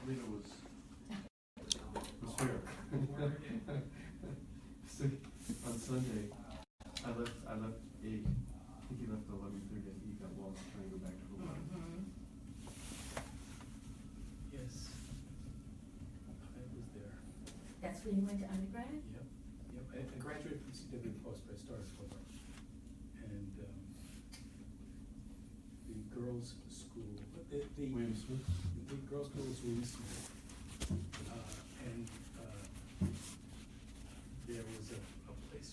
believe it was fair. So, on Sunday, I left 8, I think he left at 11:30, and he got lost trying to go back to Hawaii. Yes, I was there. That's when you went to undergrad? Yep. I graduated from CW Post, but I started Tobay. And the girls' school, William Smith? the girls' school was William Smith. And there was a place,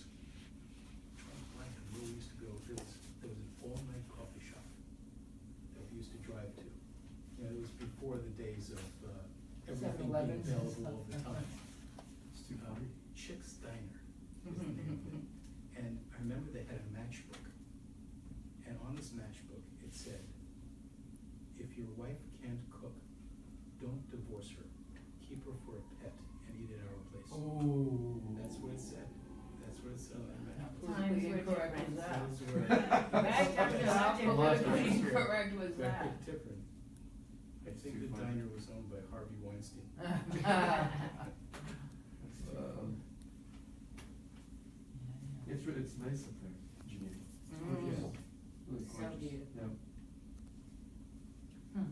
I'm trying to find it, where we used to go. There was an all-night coffee shop that we used to drive to. You know, it was before the days of everything being available all the time. It's too funny. Chick's Diner is the name of it. And I remember they had a matchbook. And on this matchbook, it said, if your wife can't cook, don't divorce her. Keep her for a pet and eat at our place. Oh. That's what it said. That's what it said on that matchbook. Times were different. Those were- How politically incorrect was Very that? different. I think the funny. diner was owned by Harvey Weinstein. It's nice up there, Geneva. It's Mm. really So gorgeous. beautiful. Yeah.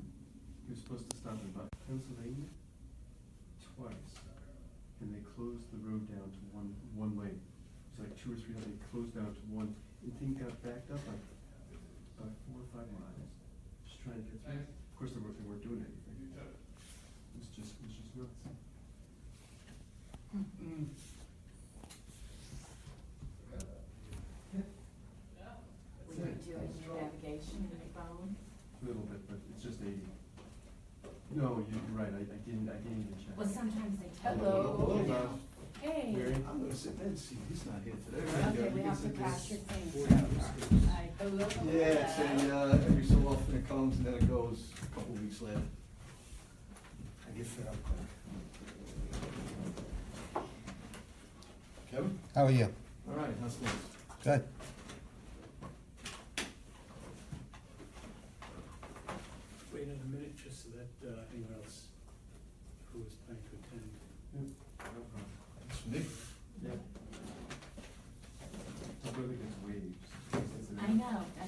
He was supposed to stop in Pennsylvania twice, and they closed the road down to one lane. It was like 2 or 3, they closed down to one, and thing got backed up like about 4 or 5 miles, just trying to get through. Of course, they weren't doing anything. It was just nuts. Were you doing your navigation in your phone? A little bit, but it's just 80. No, you're right, I didn't even check. Well, sometimes they tell you. Hello. Hey. Mary? I'm gonna sit there and see, he's not here today. Okay, we have to pass your things. Hi. Yeah, it's every so often it comes and then it goes a couple weeks later. I get fed up quick. Kevin? How are you? All right, how's things? Good. Wait a minute, just so that anyone else who is planning to attend. It's for me. Yeah. It really gets waves. I know, I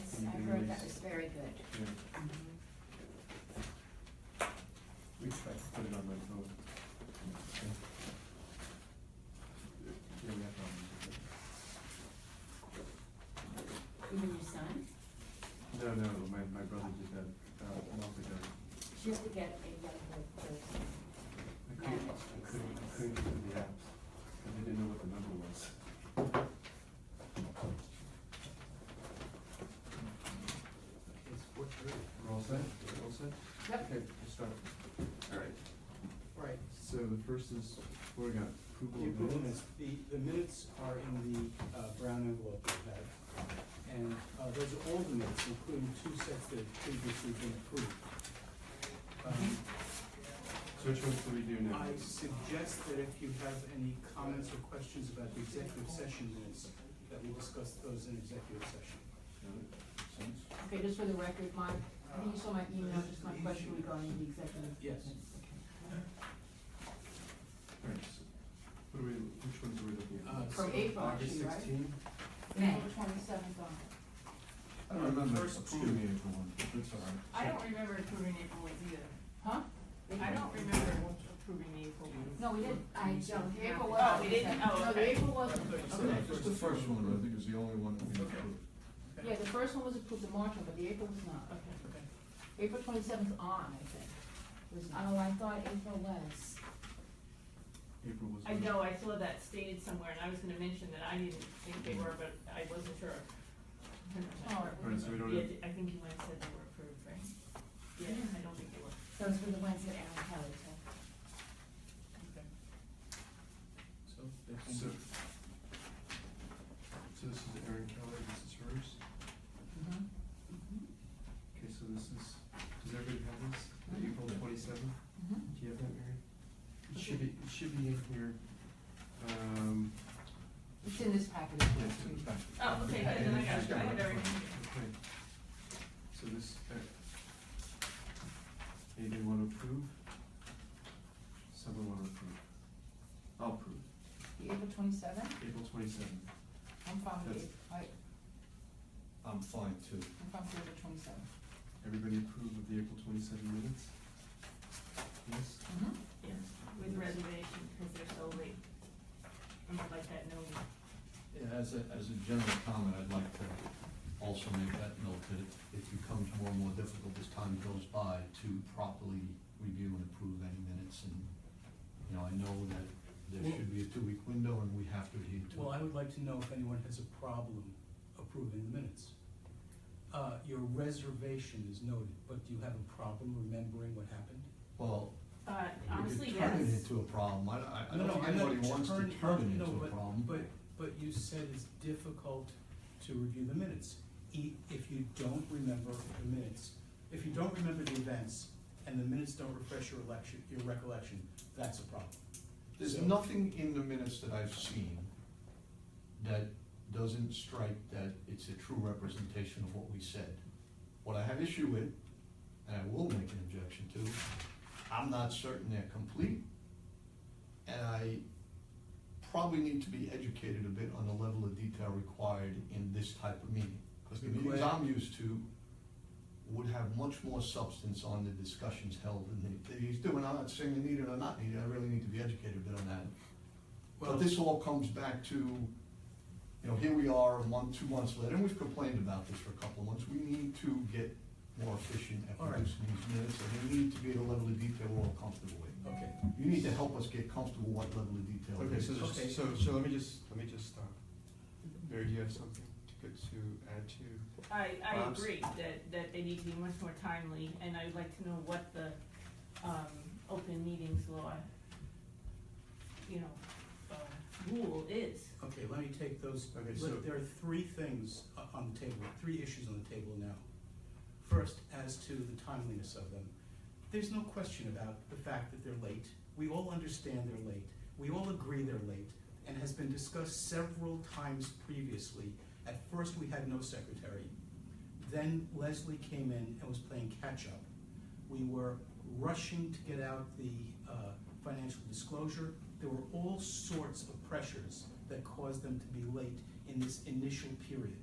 heard that was very good. Yeah. Mhm. We tried to put it on my phone. Yeah, we have problems with Even your son? it. No, my brother did that a month ago. You have to get a younger person. I couldn't get to the apps, and I didn't know what the number was. It's 4:30. We're all set? We're all set? Yep. Okay, we'll start. All right. All right. So the first is, what we got? Approval The of approval minutes? minutes, the minutes are in the brown envelope that you have. And those are all the minutes, including 2 sets that have previously been approved. So which ones do we do now? I suggest that if you have any comments or questions about the executive session minutes, that we discuss those in executive session. Okay, just for the record, I think you saw my email, just my question regarding the executive. Yes. All right, so which ones are we looking at? From So April, August actually, right? 16? May. April 27th on. I don't remember First approving two. the April one, but it's all right. I don't remember approving April ones either. Huh? I don't remember approving the April ones. No, we didn't. I don't The April have wasn't. Oh, we didn't? Oh, No, the okay. April wasn't. Just the first one, I think, is the only one that we approved. Yeah, the first one was approved, the March one, but the April was not. Okay. April 27th on, I think. Was not. Oh, I thought April was. April was. I know, I saw that stated somewhere, and I was gonna mention that I didn't think they were, but I wasn't sure. Oh, Alright, so we don't Yeah, have, I think you might have said they were approved, right? Yeah, I don't think they were. Those were the ones that Alan Kelly took. Okay. So, they can- so this is Erin Keller, this is hers. Mhm. Okay, so this is, does everybody have this? April 27th? Mhm. Do you have that, Mary? It should be in here. It's in this packet. Yeah, it's in the back. Oh, okay, good, then I got it, I have everything. Okay. So this, anybody want to approve? 27th? April 27th. I'm fine with That's- it, I'm fine too. I'm fine with April 27th. Everybody approve of the April 27 minutes? Yes? Mm-hmm. Yes, with reservation, because they're so late. I'm gonna like that noted. Yeah, as a general comment, I'd like to also make that note that it becomes more and more difficult as time goes by to properly review and approve any minutes. And, you know, I know that there should be a 2-week window and we have to adhere to it. Well, I would like to know if anyone has a problem approving the minutes. Your reservation is noted, but do you have a problem remembering what happened? Well, Honestly, you could turn it yes. into a problem. I No, don't think I'm not anybody wants to turn- turn it no, into a problem. But you said it's difficult to review the minutes. If you don't remember the minutes, if you don't remember the events and the minutes don't refresh your recollection, that's a problem. There's So- nothing in the minutes that I've seen that doesn't strike that it's a true representation of what we said. What I have issue with, and I will make an objection to, I'm not certain they're complete, and I probably need to be educated a bit on the level of detail required in this type of meeting. Because the meetings I'm used to would have much more substance on the discussions held than he's doing. I'm not saying they need it or not need it, I really need to be educated a bit on that. Well- But this all comes back to, you know, here we are a month, 2 months later, and we've complained about this for a couple of months. We need to get more efficient at All right. producing these minutes, and they need to be at a level of detail we're all comfortable with. Okay. You need to help us get comfortable what level of detail it Okay, is. so, Okay. so let me just stop. Mary, do you have something to add to? I Bob's- agree that they need to be much more timely, and I'd like to know what the, open meetings law, rule is. Okay, let me take those. Okay, so- There are 3 things on the table, 3 issues on the table now. First, as to the timeliness of them, there's no question about the fact that they're late. We all understand they're late. We all agree they're late, and has been discussed several times previously. At first, we had no secretary. Then Leslie came in and was playing catch-up. We were rushing to get out the financial disclosure. There were all sorts of pressures that caused them to be late in this initial period.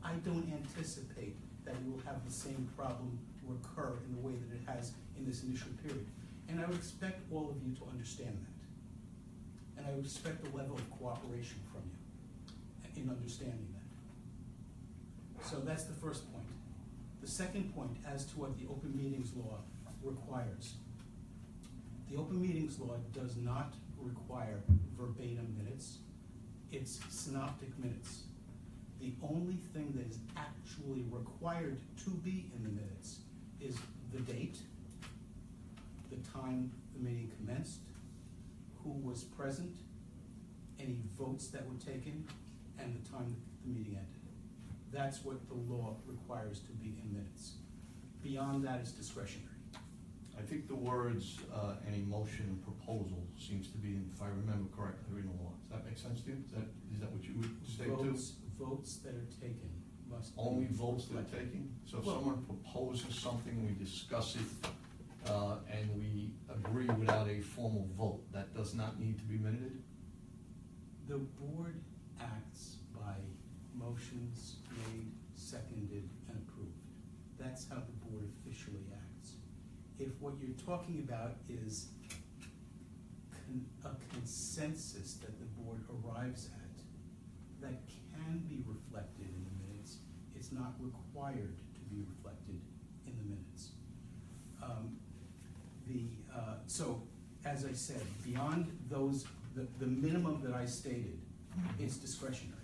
I don't anticipate that we will have the same problem recur in the way that it has in this initial period. And I would expect all of you to understand that. And I would expect a level of cooperation from you in understanding that. So that's the first point. The second point, as to what the open meetings law requires. The open meetings law does not require verbatim minutes. It's synoptic minutes. The only thing that is actually required to be in the minutes is the date, the time the meeting commenced, who was present, any votes that were taken, and the time the meeting ended. That's what the law requires to be in minutes. Beyond that is discretionary. I think the words, any motion and proposal seems to be, if I remember correctly, in the law. Does that make sense to you? Is that what you would state too? Votes that are taken must be. Only votes that are taken? So if Well- someone proposes something, we discuss it, and we agree without a formal vote, that does not need to be minuted? The board acts by motions made, seconded, and approved. That's how the board officially acts. If what you're talking about is a consensus that the board arrives at, that can be reflected in the minutes, it's not required to be reflected in the minutes. So, as I said, beyond those, the minimum that I stated, it's discretionary.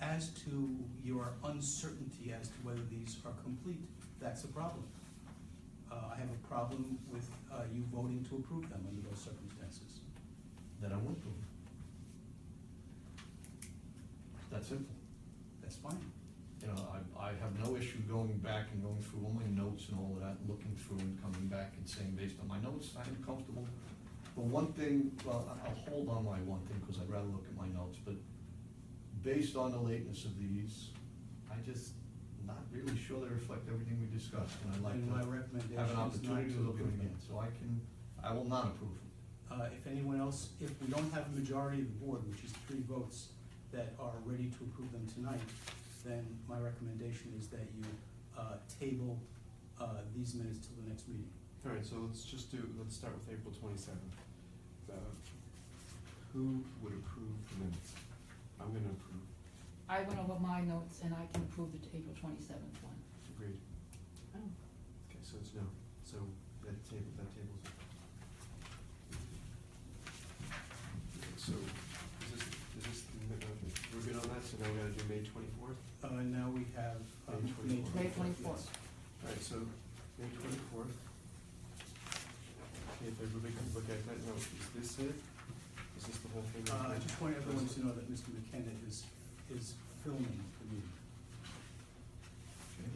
As to your uncertainty as to whether these are complete, that's a problem. I have a problem with you voting to approve them under those circumstances. Then I won't do it. That's simple. That's fine. You know, I have no issue going back and going through all my notes and all of that, looking through and coming back and saying, based on my notes, I'm comfortable. But one thing, well, I'll hold on my one thing, because I'd rather look at my notes, but based on the lateness of these, I just not really sure they reflect everything we discussed, and I'd like And my to recommendation have an is not opportunity to to look at approve it them. again, so I will not approve them. If anyone else, if we don't have a majority of the board, which is 3 votes, that are ready to approve them tonight, then my recommendation is that you table these minutes till the next meeting. All right, so let's start with April 27th. Who would approve the minutes? I'm gonna approve. I went over my notes and I can approve the April 27th one. Agreed. Oh. Okay, so it's no. So that tables it. Okay, so is this, we're good on that, so now we gotta do May 24th? Now we have May 24th. May 24th. All right, so May 24th. Okay, if everybody could look at that, now, is this it? Is this the whole thing? I just want everyone to know that Mr. McKenna is filming the meeting.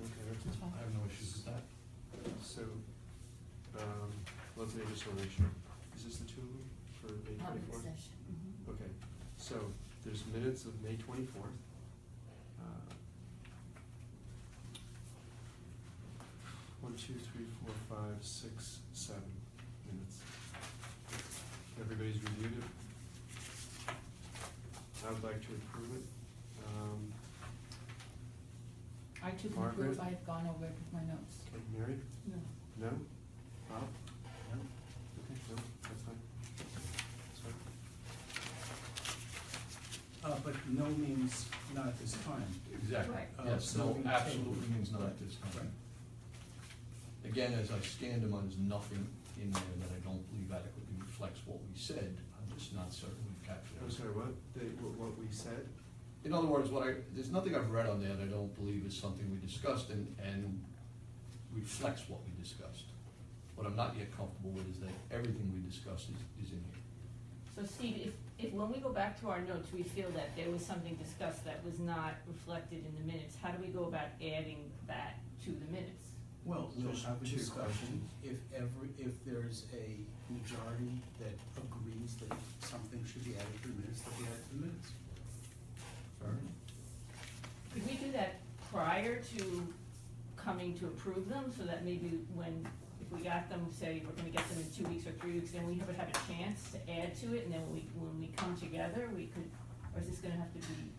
Okay, that's That's fine. fine. I have no issues with that. So, let's just wanna make sure. Is this the two of them for May Public 24th? session. Mhm. Okay, so there's minutes of May 24th. 1, 2, 3, 4, 5, 6, 7 minutes. Everybody's reviewed it. I would like to approve it. I too can Margaret? approve, I have gone over it with my notes. Okay, Mary? No. No? Bob? No? Okay, no, that's fine. That's fine. But no means not at this time. Exactly, Right. yes, So no, we absolutely table. means not at this time. Again, as I scanned them, there's nothing in there that I don't believe adequately reflects what we said, I'm just not certain we've captured it. I'm sorry, what we said? In other words, there's nothing I've read on there that I don't believe is something we discussed and reflects what we discussed. What I'm not yet comfortable with is that everything we discussed is in here. So Steve, if when we go back to our notes, we feel that there was something discussed that was not reflected in the minutes, how do we go about adding that to the minutes? Well, we'll There's have a 2 discussion. questions. If there's a majority that agrees that something should be added to the minutes, that we add it to the minutes. Fair enough. Could we do that prior to coming to approve them, so that maybe if we got them, say, we're gonna get them in 2 weeks or 3 weeks, then we would have a chance to add to it, and then when we come together, we could, or is this gonna have to be?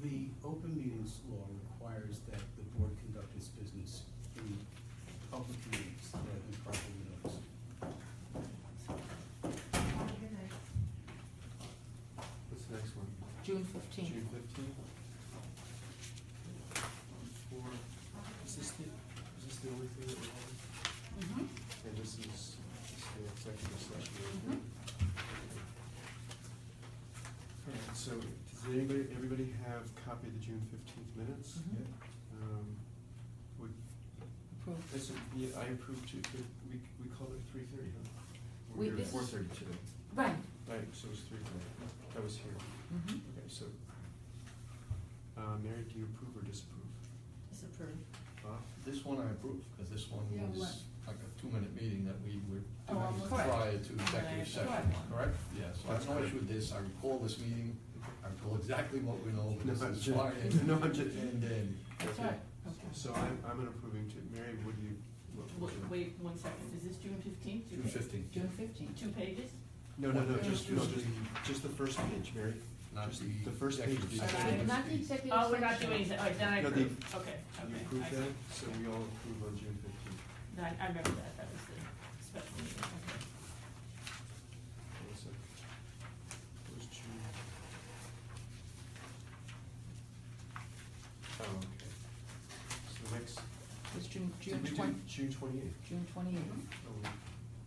The open meetings law requires that the board conduct its business in public meetings that have been properly noticed. What's the next one? June 15th. June 15th? Is this the only thing that we're having? Mm-hmm. And this is the executive session. Mhm. Alright, so does everybody have a copy of the June 15th minutes? Mhm. Would, Approved. yeah, I approved too, but we called it 3:30, huh? We- We're here at this is- 4:30 today. Right. Right, so it was 3:30. That was here. Mm-hmm. Okay, so, Mary, do you approve or disapprove? Disapprove. Bob? This one I approve, because this one Yeah, was like a 2-minute meeting that we were Oh, doing correct. prior to executive session, Correct. correct? Yeah, so I have no That's issue with this, I recall this meeting, I recall exactly what we know, No, this I'm is just- fine. no, I'm just- And then, That's Okay. right, okay. So I'm an approving too. Mary, would you? Wait 1 second, is this June 15th? June 15th. June 15th. 2 pages? No, just Just just the first page, Mary. not Just the. the first page. executive the session. executive Not the executive Oh, we're not session. doing, all right, then I No, approve, okay, You okay. approve I see. that, so we all approve on June 15th. I remember that was the special meeting, okay. Hold a sec. Where's June? Oh, okay. So next. It's June Did we do 20, June 28th? June 28th. Oh,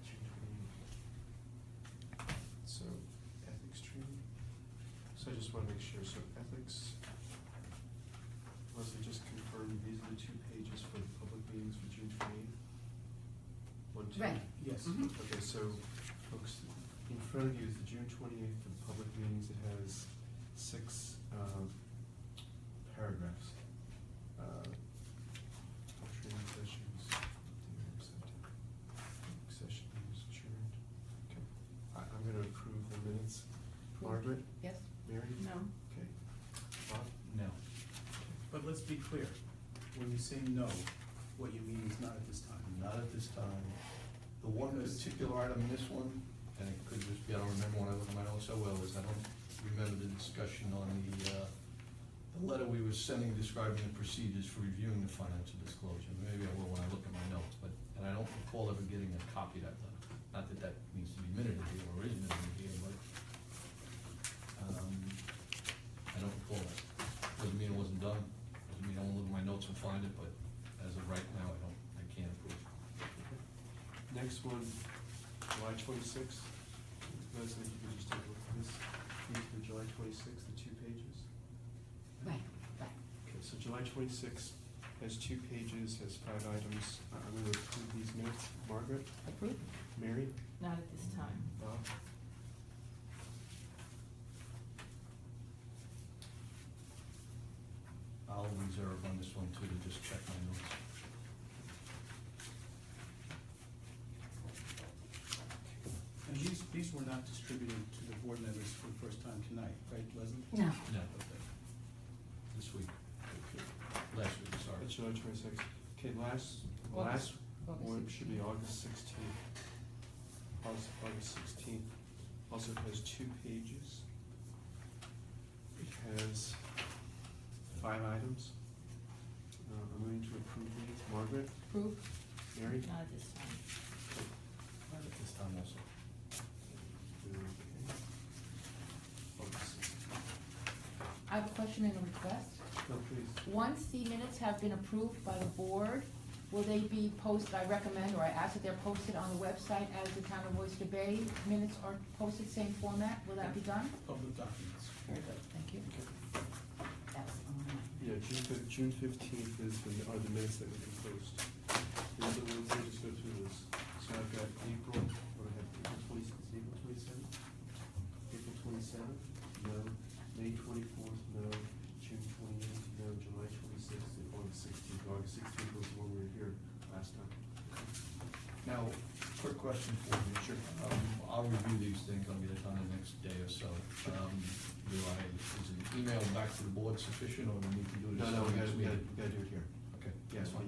June 28th. So, ethics training. So I just wanna make sure, so ethics. Leslie just confirmed these are the 2 pages for the public meetings for June 28th. 1, 2. Right. Yes. Mhm. Okay, so, folks, in front of you is the June 28th for the public meetings. It has 6 paragraphs. Training sessions, session is adjourned. Okay, I'm gonna approve the minutes. Approved. Margaret, Yes? Mary? No. Okay. Bob? No. But let's be clear, When you say no, what you mean is not at this time. Not at this time. The one particular item in this one, and it could just be, I don't remember when I look at my notes so well, is I don't remember the discussion on the letter we were sending describing the procedures for reviewing the financial disclosure. Maybe I will when I look at my notes, but, and I don't recall ever getting a copy of that letter. Not that that needs to be minuted here or is minuted here, but, I don't recall that. Doesn't mean it wasn't done, doesn't mean I won't look at my notes and find it, but as of right now, I can't approve. Next one, July 26th. Leslie, if you could just take a look at this, these for July 26th, the 2 pages. Right. Okay, so July 26th has 2 pages, has 5 items. I'm going to approve these minutes. Margaret? Approved? Mary? Not at this time. Bob? I'll reserve on this one too, to just check my notes. And these were not distributed to the board members for the first time tonight, right, Leslie? No. No, Okay. this week, last week, sorry. That's July 26th. Okay, last August one should be 16th. August 16th. August 16th. Also has 2 pages. It has 5 items. I'm going to approve these. Margaret? Approved? Mary? Not at this time. Not at this time also. I have a question and a request. No, please. Once the minutes have been approved by the board, will they be posted, I recommend, or I ask that they're posted on the website as the Town of Oyster Bay minutes are posted, same format? Will that be done? Public documents. Very good, thank you. That's on mine. Yeah, June 15th are the minutes that we can post. The other ones, I just go through this. So I've got April, what do I have, April 27th? April 27th? No. May 24th? No. June 28th? No. July 26th and August 16th. August 16th was the one we were here last time. Now, quick question for you. Sure. I'll review these things, I'll get it done the next day or so. Is an email back to the board sufficient, or do we need to do this? No, we next gotta meeting? do it here. Okay. Yes, I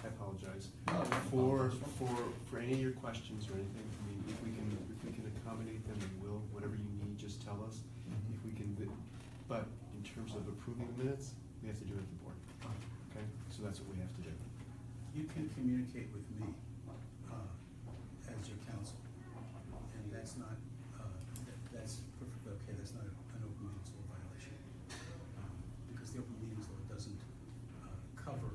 apologize. No, For any of your questions or anything, I mean, if we can accommodate them, we will, whatever you need, just tell us. If we can, but in terms of approving the minutes, we have to do it at the board. Okay, so that's what we have to do. You can communicate with me, as your counsel, and that's not, that's perfectly okay, that's not an open meetings law violation. Because the open meetings law doesn't, cover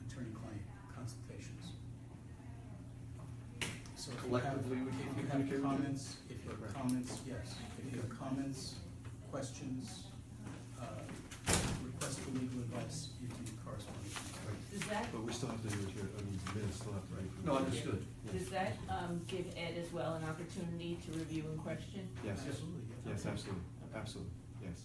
attorney-client consultations. So if you have, Collectively, we can if you communicate with you? have comments, if you have comments, yes, if you have comments, questions, request for legal advice, you can correspond with me. Does that, But we still have to do it here, I mean, the minutes still have to be approved. No, understood. does that, give Ed as well an opportunity to review and question? Yes, Absolutely, yeah. yes, absolutely, yes.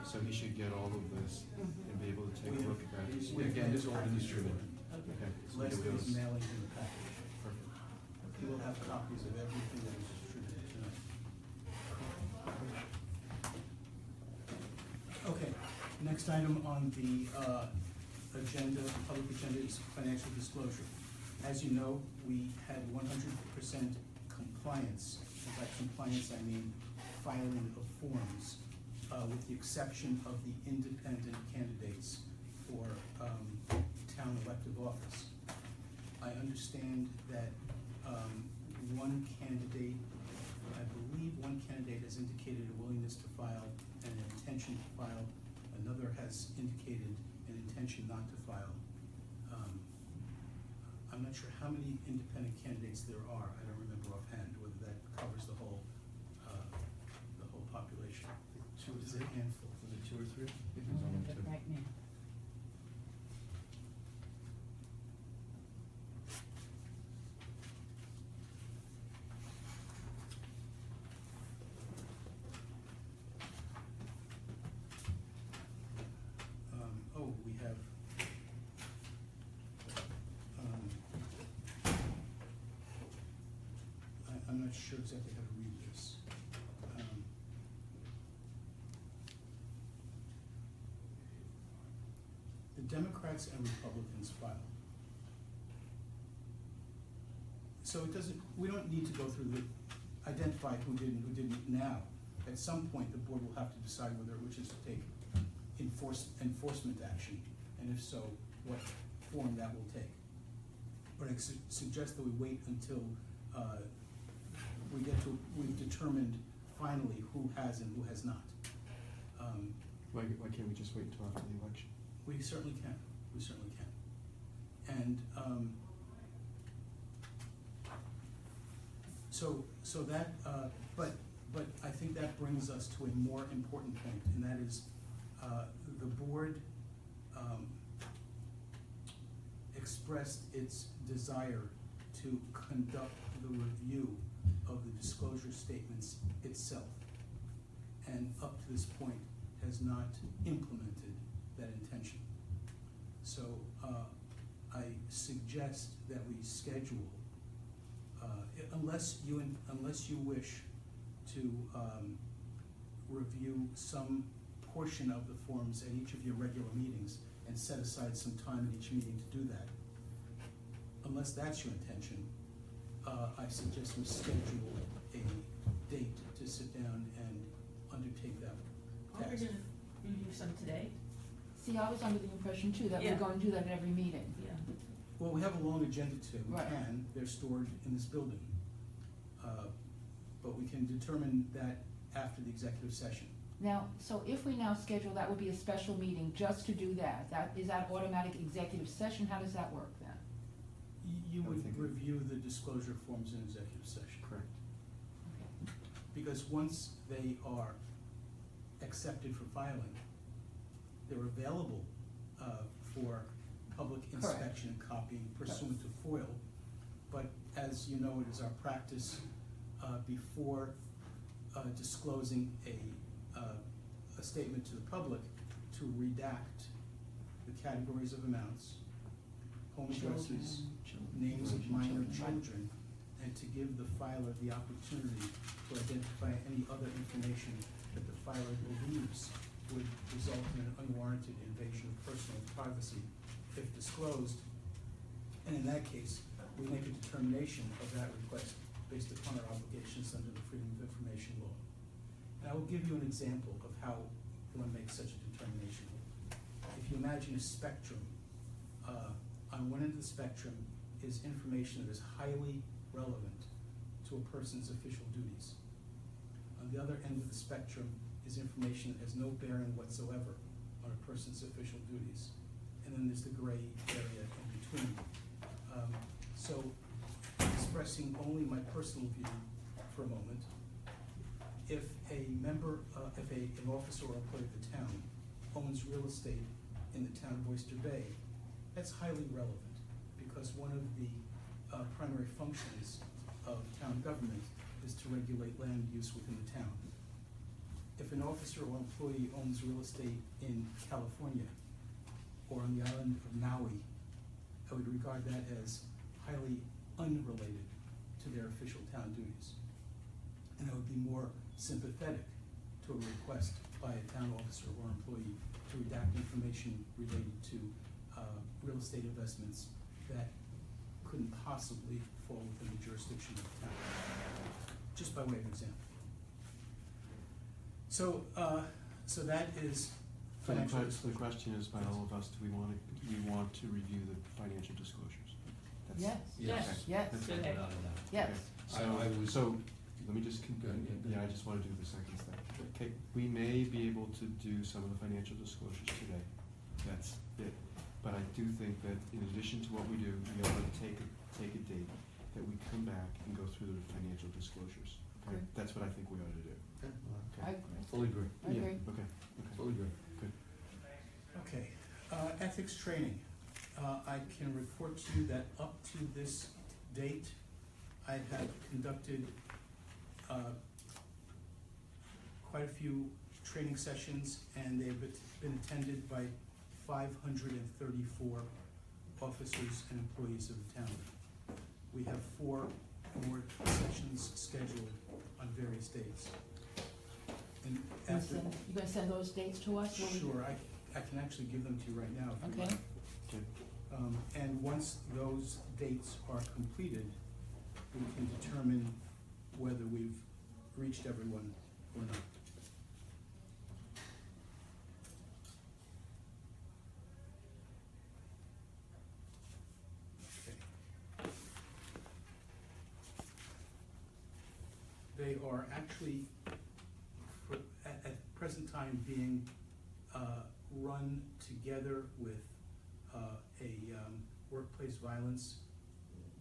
So he should get all of this and be able to take a look at that. Again, this will be distributed. Okay. so Leslie's it was- mailing him the package. Perfect. He will have copies of everything that is distributed tonight. Okay, next item on the agenda, public agenda, is financial disclosure. As you know, we had 100% compliance. And by compliance, I mean filing of forms, with the exception of the independent candidates for town elective office. I understand that one candidate, I believe one candidate has indicated a willingness to file and an intention to file. Another has indicated an intention not to file. I'm not sure how many independent candidates there are. I don't remember offhand whether that covers the whole population. 2 or It's 3? a handful. Was it 2 or 3? It was only two. Right now. We have, I'm not sure exactly how to read this. The Democrats and Republicans file. So it doesn't, we don't need to go through identify who did and who didn't now. At some point, the board will have to decide whether it wishes to take enforcement action, and if so, what form that will take. But I suggest that we wait until we've determined finally who has and who has not. Why can't we just wait until after the election? We certainly can, And so that, but I think that brings us to a more important point, and that is the board expressed its desire to conduct the review of the disclosure statements itself, and up to this point has not implemented that intention. So I suggest that we schedule, unless you wish to review some portion of the forms at each of your regular meetings and set aside some time at each meeting to do that. Unless that's your intention, I suggest we schedule a date to sit down and undertake that Are we task. gonna review some today? See, I was under the impression too that Yeah. we're going to do that at every meeting. Yeah. Well, we have a long agenda today. We Right. can, they're stored in this building. But we can determine that after the executive session. Now, so if we now schedule, that would be a special meeting just to do that. Is that automatic executive session? How does that work then? You I would would think- review the disclosure forms in executive session. Correct. Okay. Because once they are accepted for filing, they're available for public inspection and copying pursuant to FOIL. But as you know, it is our practice before disclosing a statement to the public to redact the categories of amounts, home addresses, names of minor children, and to give the filer the opportunity to identify any other information that the filer believes would result in an unwarranted invasion of personal privacy if disclosed. And in that case, we make a determination of that request based upon our obligations under the Freedom of Information Law. And I will give you an example of how one makes such a determination. If you imagine a spectrum, on one end of the spectrum is information that is highly relevant to a person's official duties. On the other end of the spectrum is information that has no bearing whatsoever on a person's official duties. And then there's the gray area in between. So, expressing only my personal view for a moment, if an officer or employee of the town owns real estate in the town of Oyster Bay, that's highly relevant, because one of the primary functions of town government is to regulate land use within the town. If an officer or employee owns real estate in California or on the island of Maui, I would regard that as highly unrelated to their official town duties. And I would be more sympathetic to a request by a town officer or employee to redact information related to real estate investments that couldn't possibly fall within the jurisdiction of the town, just by way of example. So that is So the financial. so the question is by all of us, do we want to review the financial disclosures? That's- Yes. Yes. Yes. That's- Good. Yes. Okay. So let me just, Go ahead. yeah, I just want to do the second step. Okay, we may be able to do some of the financial disclosures today. That's it. But I do think that in addition to what we do, we ought to take a date that we come back and go through the financial disclosures. Okay, Good. that's what I think we ought to do. I agree. Fully agree. I agree. Yeah, okay, Fully agree. good. Okay, ethics training. I can report to you that up to this date, I have conducted quite a few training sessions, and they've been attended by 534 officers and employees of the town. We have 4 more sessions scheduled on various dates. And after. You're gonna send those dates to us? Will we- Sure, I can actually give them to you right now if you Okay. like. Okay. And once those dates are completed, we can determine whether we've reached everyone or not. Okay. They are actually, at present time, being run together with a workplace violence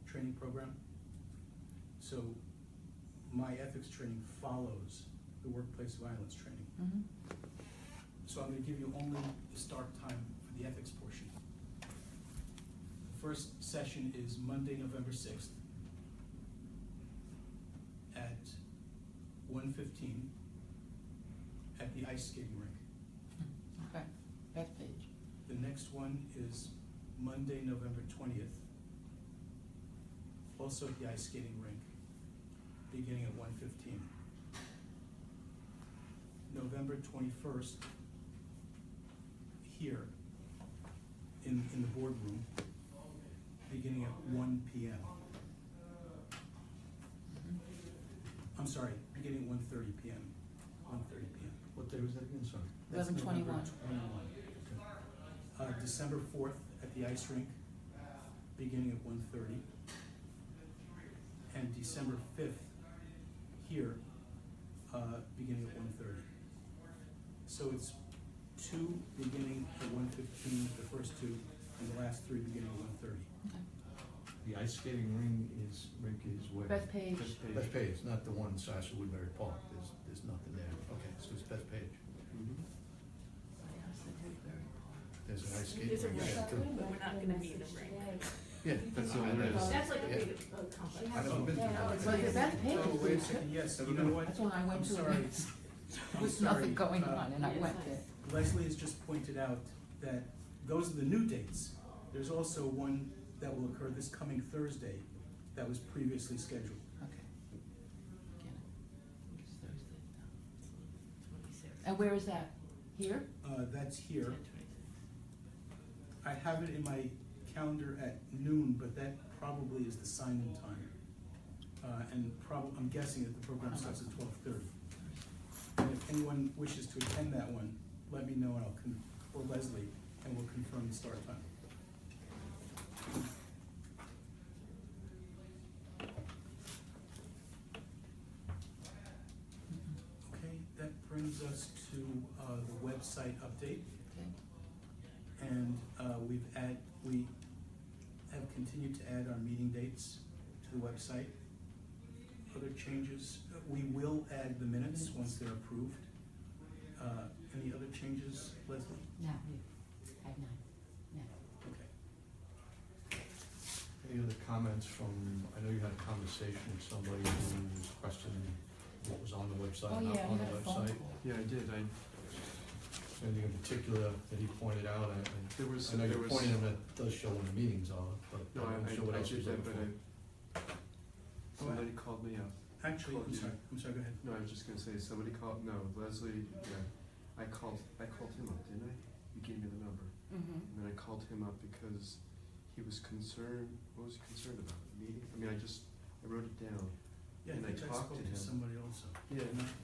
training program. So my ethics training follows the workplace violence training. Mhm. So I'm gonna give you only the start time for the ethics portion. The first session is Monday, November 6th at 1:15 at the ice skating rink. Okay, best page. The next one is Monday, November 20th, also at the ice skating rink, beginning at 1:15. November 21st, here in the boardroom, beginning at 1 p.m. I'm sorry, beginning at 1:30 p.m. 1:30 p.m. What day was that again, sorry? That's 11/21. November 21. December 4th at the ice rink, beginning at 1:30. And December 5th here, beginning at 1:30. So it's two beginning at 1:15, the first two, and the last three beginning at 1:30. Okay. The ice skating rink is where? Best page. Best page, not the one in Sasha Woodbury Park, there's nothing there. Okay, so it's best page. Mhm. There's an ice skating There's a rink rink, there too. but we're not gonna be in the rink. Yeah, That's all I there know. is. That's like a Yeah. big complex. I haven't been to that. Well, the best page Oh, is wait a good. second, yes, Have you we know been? what? That's when I went I'm to sorry. it. I'm With sorry, nothing going uh, on, and I Yes, went nice. there. Leslie has just pointed out that those are the new dates. There's also one that will occur this coming Thursday that was previously scheduled. Okay. Get it. It's Thursday now. 26. And where is that? Here? That's here. 10:26. I have it in my calendar at noon, but that probably is the sign-in time. And I'm guessing that the program starts at 12:30. And if anyone wishes to attend that one, let me know and or Leslie, and we'll confirm the start time. Okay, that brings us to the website update. Okay. And we have continued to add our meeting dates to the website. Other changes, we will add the minutes once they're approved. Any other changes, Leslie? No, we have none, no. Okay. Any other comments from, I know you had a conversation with somebody who was questioning what was on the website, Oh, not yeah, on we the had a phone website. call. Yeah, I did. Anything in particular that he pointed out? There was. I know there you're was- pointing out that does show when the meetings are, but No, I'm not sure what I else did was that, looking but for. somebody called me up. Actually, Called I'm you. sorry, go ahead. No, I was just gonna say, somebody called, no, Leslie, yeah, I called him up, didn't I? You gave me the number. Mm-hmm. And then I called him up because he was concerned, what was he concerned about? The meeting? I mean, I wrote it down. Yeah, And I I think I talked spoke to to him. somebody also. Yeah,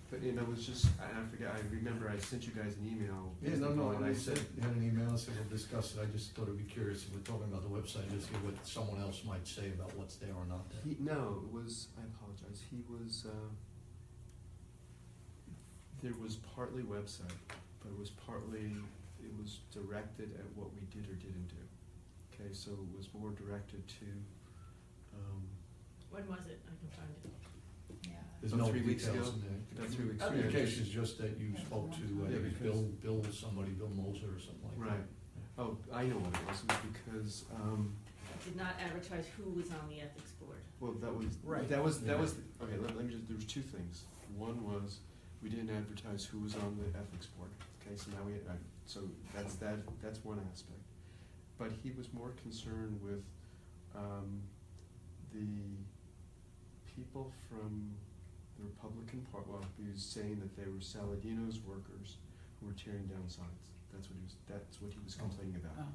but, I was just, I forget, I remember I sent you guys an email. Yeah, no, and I I said, you had an email, said we'll discuss it, I just thought it'd be curious, if we're talking about the website, just hear what someone else might say about what's there or not there. no, it was, I apologize, there was partly website, but it was directed at what we did or didn't do. Okay, so it was more directed to, When was it? I can find it. Yeah. There's About no 3 weeks details ago. in there. About 3 weeks ago. Communication is just that you spoke to, I Yeah, think it's because- Bill Moser or something like that. right, oh, I know what it was because, Did not advertise who was on the ethics board. well, that was, Right. that was, Yeah. okay, let me just, there was two things. One was, we didn't advertise who was on the ethics board, okay, so now so that's one aspect. But he was more concerned with, the people from the Republican Party, well, he was saying that they were Saladino's workers who were tearing down signs. That's what he was complaining about. Oh.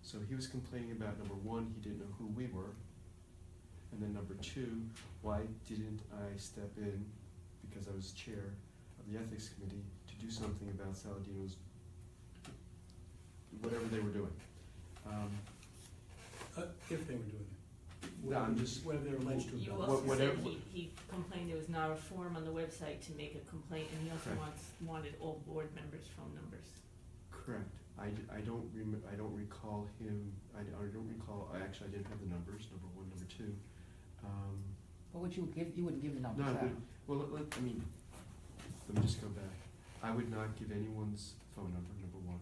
So he was complaining about, number one, he didn't know who we were. And then number two, why didn't I step in, because I was chair of the ethics committee, to do something about Saladino's, whatever they were doing. If they were doing it. No, I'm just- Whether they're alleged to You have done it. also whatever- said he complained there was not a form on the website to make a complaint, and he also Correct. wanted all board members' phone numbers. Correct. I don't recall him, I don't recall, actually, I didn't have the numbers, number one, number two. But would you wouldn't give the numbers No, out? well, let me just go back. I would not give anyone's phone number, number one.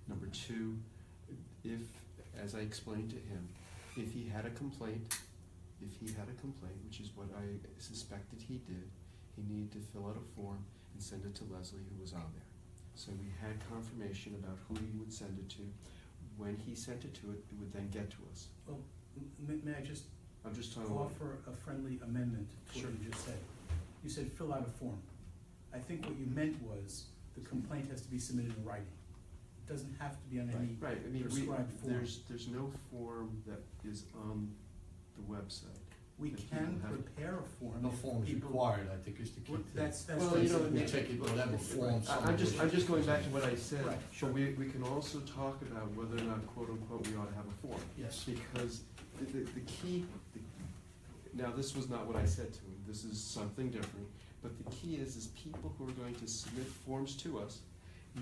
Number two, if, as I explained to him, if he had a complaint, which is what I suspected he did, he needed to fill out a form and send it to Leslie, who was on there. So we had confirmation about who he would send it to. When he sent it to it, it would then get to us. Well, may I just I'm just talking about. offer a friendly amendment to Sure. what you just said? You said fill out a form. I think what you meant was the complaint has to be submitted in writing. It doesn't have to be on any Right, I mean, prescribed form. there's no form that is on the website. We that can people have- prepare a form. No if form is people- required, I think is the key Well, thing. That's Well, you know, basically We it. take it, whatever form. I'm just going back to what I said. Right, sure. But we can also talk about whether or not, quote unquote, we ought to have a form. Yes. Because the key, now this was not what I said to him, this is something different, but the key is people who are going to submit forms to us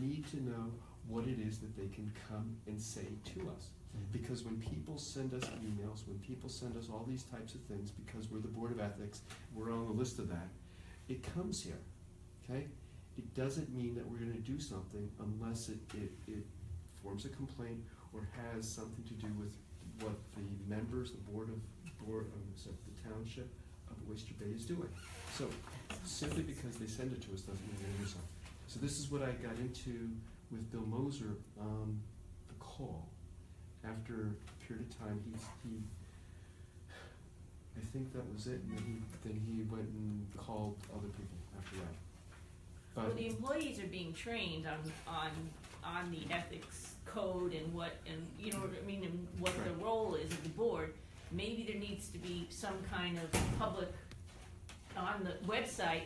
need to know what it is that they can come and say to us. Because when people send us emails, when people send us all these types of things, because we're the Board of Ethics, we're on the list of that, it comes here, okay? It doesn't mean that we're gonna do something unless it forms a complaint or has something to do with what the members, the the township of Oyster Bay is doing. So, simply because they send it to us doesn't mean we're gonna do something. So this is what I got into with Bill Moser on the call. After a period of time, I think that was it, and then he went and called other people after that. Well, But, the employees are being trained on the ethics code and what, and, you know, I mean, and what the Right. role is of the board. Maybe there needs to be some kind of public, on the website,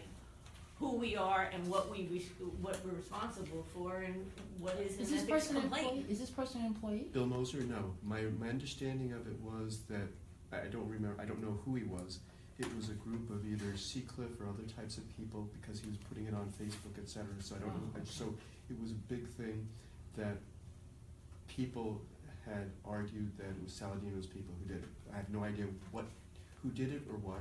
who we are and what what we're responsible for and what is Is an this ethics person an complaint. employee? Is this person an employee? Bill Moser, no. My understanding of it was that, I don't remember, I don't know who he was. It was a group of either Seacliff or other types of people, because he was putting it on Facebook, et cetera, so I don't know. Oh, okay. So it was a big thing that people had argued that it was Saladino's people who did it. I have no idea who did it or what,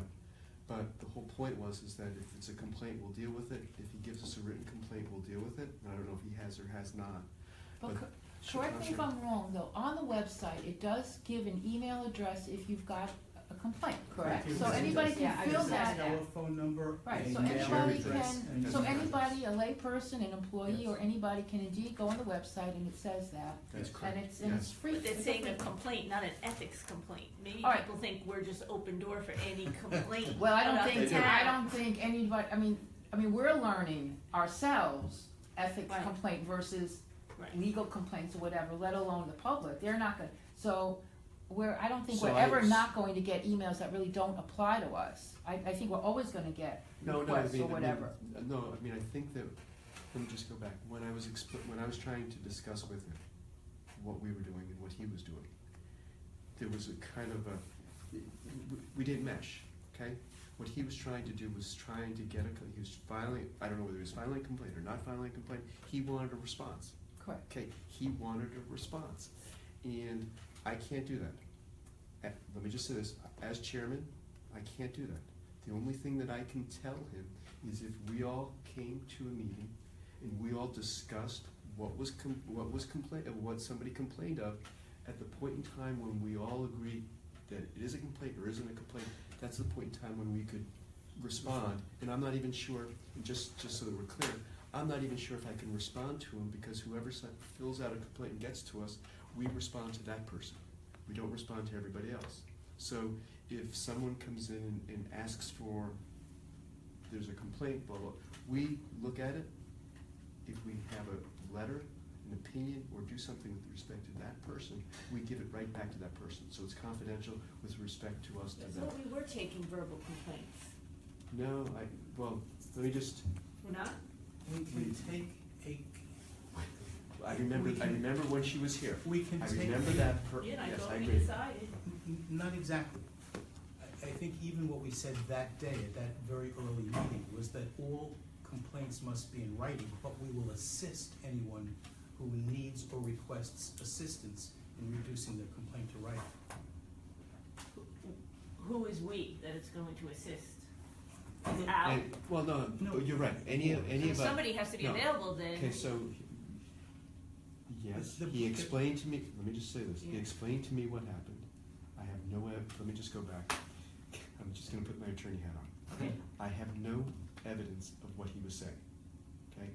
but the whole point was is that if it's a complaint, we'll deal with it. If he gives us a written complaint, we'll deal with it. And I don't know if he has or has not. But But- correct me if I'm wrong, though, on the website, it does give an email address if you've got a complaint, correct? Correct. So anybody Yeah, can I fill just that, said that. Telephone number, right, an so email anybody address, can, and so an address. anybody, a layperson, an employee, Yes. or anybody can indeed go on the website and it says that. That's correct. And it's Yes. free. But they're it's saying free. a complaint, not an ethics complaint. Maybe All right. people think we're just open door for any complaint. Well, I about don't think, the I town. don't think anybody, I mean, we're learning ourselves ethics Right. complaint versus Right. legal complaints or whatever, let alone the public. They're not gonna, so I don't think So we're I ever was- not going to get emails that really don't apply to us. I think we're always gonna get requests or whatever. No, I mean, I think that, let me just go back. When I was trying to discuss with him what we were doing and what he was doing, there was a kind of we didn't mesh, okay? What he was trying to do was trying to get he was filing, I don't know whether he was filing a complaint or not filing a complaint, he wanted a response. Correct. Okay, he wanted a response, and I can't do that. Let me just say this, as chairman, I can't do that. The only thing that I can tell him is if we all came to a meeting and we all discussed what somebody complained of, at the point in time when we all agreed that it is a complaint or isn't a complaint, that's the point in time when we could respond. And I'm not even sure, and just so that we're clear, I'm not even sure if I can respond to him, because whoever fills out a complaint and gets to us, we respond to that person. We don't respond to everybody else. So if someone comes in and asks for, there's a complaint, blah, blah, we look at it. If we have a letter an opinion or do something with respect to that person, we give it right back to that person. So it's confidential with respect to us to That's them. what we were taking verbal complaints. No, well, let me just, We're not? We can take a, I remember when she was here. we can I take. remember that Yeah, I yes, thought I we agree. decided. Not exactly. I think even what we said that day, at that very early meeting, was that all complaints must be in writing, but we will assist anyone who needs or requests assistance in reducing their complaint to writing. Who is we that it's going to assist? Is Al? Well, no, No. but you're right, any of us. Somebody has to be no. available then. Okay, so, yes, The- he explained to me, let me just say this, he Yeah. explained to me what happened. I have no, let me just go back. I'm just gonna put my attorney hat on. Okay. I have no evidence of what he was saying, okay?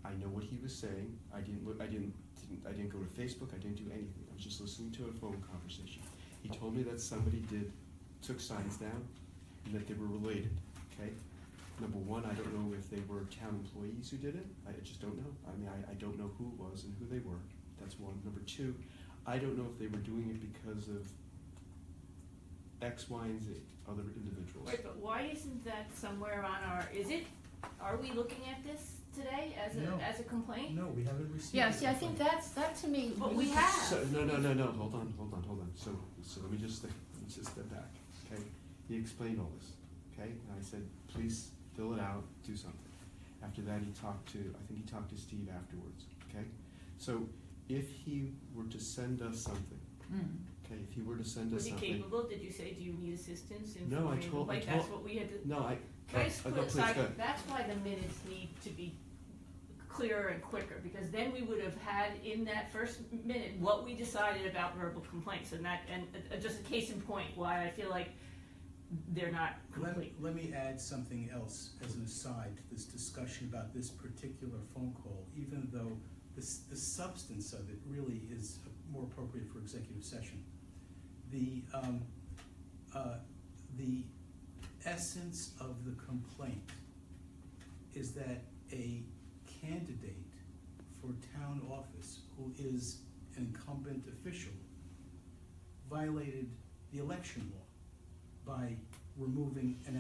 I know what he was saying, I didn't go to Facebook, I didn't do anything, I was just listening to a phone conversation. He told me that somebody took signs down, and that they were related, okay? Number one, I don't know if they were town employees who did it, I just don't know. I mean, I don't know who it was and who they were, that's one. Number two, I don't know if they were doing it because of X, Y, and Z, other individuals. Right, but why isn't that somewhere on our, are we looking at this today No. as a complaint? No, we haven't received. Yeah, a see, I think complaint. that to me. But we have. So, no, hold on. So let me just step back, okay? He explained all this, okay? And I said, please fill it out, do something. After that, I think he talked to Steve afterwards, okay? So if he were to send us something, Mm. okay, if he were to send us Was he something. capable? Did you say, do you need assistance in No, I forming a told- I complaint? That's told- what we had to. No, Can I just no, put please, aside, go ahead. that's why the minutes need to be clearer and quicker, because then we would have had in that first minute what we decided about verbal complaints, and just a case in point why I feel like they're not complete. Let me add something else as an aside to this discussion about this particular phone call, even though the substance of it really is more appropriate for executive session. The essence of the complaint is that a candidate for town office who is an incumbent official violated the election law by removing an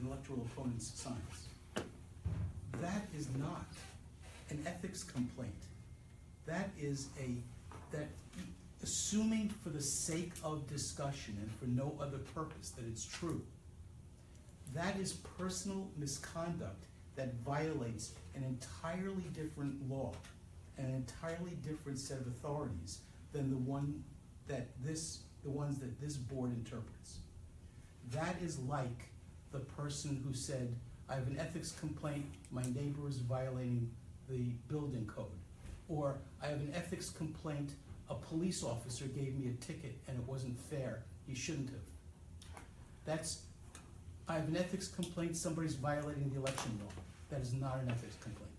electoral opponent's signs. That is not an ethics complaint. That is assuming for the sake of discussion and for no other purpose that it's true. That is personal misconduct that violates an entirely different law, an entirely different set of authorities than the ones that this board interprets. That is like the person who said, I have an ethics complaint, my neighbor is violating the building code. Or I have an ethics complaint, a police officer gave me a ticket and it wasn't fair, he shouldn't have. I have an ethics complaint, somebody's violating the election law. That is not an ethics complaint.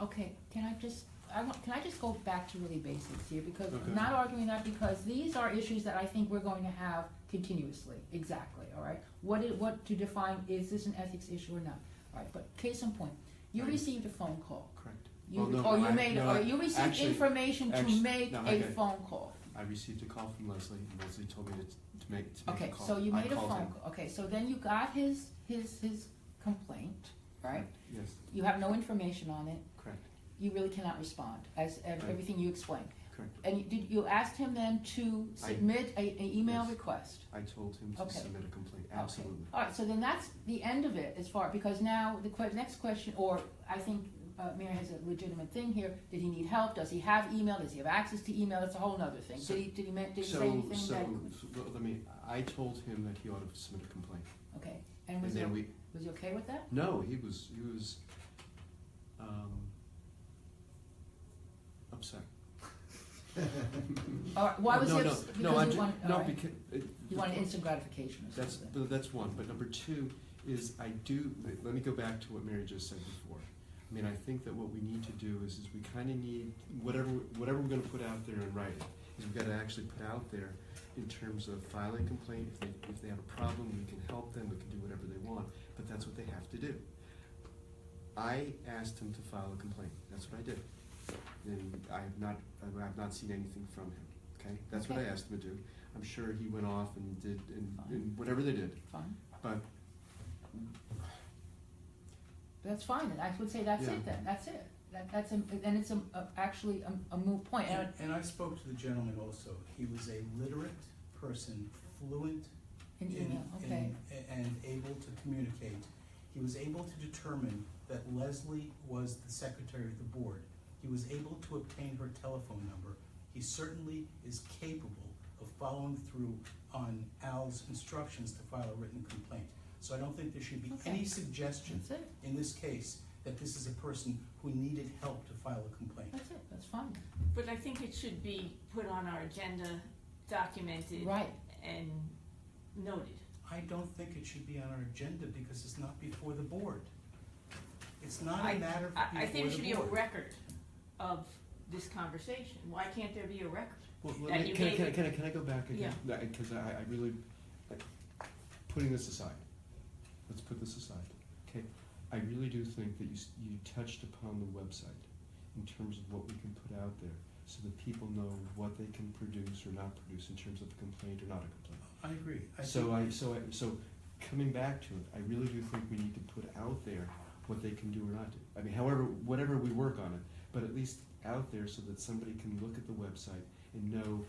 Okay, can I just go back to really basics here, because Okay. I'm not arguing that, because these are issues that I think we're going to have continuously, exactly, all right? What to define, is this an ethics issue or not? All right, but case in point, you Right. received a phone call. Correct. You, Well, no, or no, you I- made, no, or I- you received actually- information to make no, I a get it. phone call. I received a call from Leslie, and Leslie told me to make a Okay, call. so you I made a called phone him. call, okay, so then you got his complaint, right? Yes, You have no information on it, correct, you really cannot respond, as everything you explained. correct. And you asked him then to I- submit an email Yes. request? I told him to Okay. submit a complaint, Okay. absolutely. All right, so then that's the end of it as far, because now the next question, or I think Mary has a legitimate thing here, did he need help, does he have email, does he have access to email, that's a whole nother thing. So- Did he say anything that? I told him that he ought to submit a complaint. Okay, and And was then he okay with that? no, he was, upset. All right, why was he No, upset? no, Because I'm he ju- wanted, all no, right, because. he wanted instant gratification or something. That's one, but number two is let me go back to what Mary just said before. I mean, I think that what we need to do is we kinda need, whatever we're gonna put out there in writing, is we've gotta actually put out there in terms of filing a complaint, if they have a problem, we can help them, we can do whatever they want, but that's what they have to do. I asked him to file a complaint, that's what I did. and I have not seen anything from him, okay? That's what I Okay. asked him to do. I'm sure he went off and did, Fine. and whatever they did, Fine, but, that's fine, and I would say that's Yeah. it then, that's it. And it's actually a moot point. And I spoke to the gentleman also. He was a literate person, fluent In email, okay. and able to communicate. He was able to determine that Leslie was the secretary of the board. He was able to obtain her telephone number. He certainly is capable of following through on Al's instructions to file a written complaint. So I don't think there should be Okay. any suggestion That's it, in this case that this is a person who needed help to file a complaint. that's it, that's fine. But I think it should be put on our agenda, documented. Right. And noted. I don't think it should be on our agenda because it's not before the board. It's not I- a matter for I before the board. think there should be a record of this conversation. Why can't there be a record? well, That you can gave it- I go back again? Because I really, putting this aside, let's put this aside, okay? I really do think that you touched upon the website in terms of what we can put out there, so that people know what they can produce or not produce in terms of a complaint or not a complaint. I agree. So coming back to it, I really do think we need to put out there what they can do or not do. I mean, whatever we work on it, but at least out there so that somebody can look at the website and know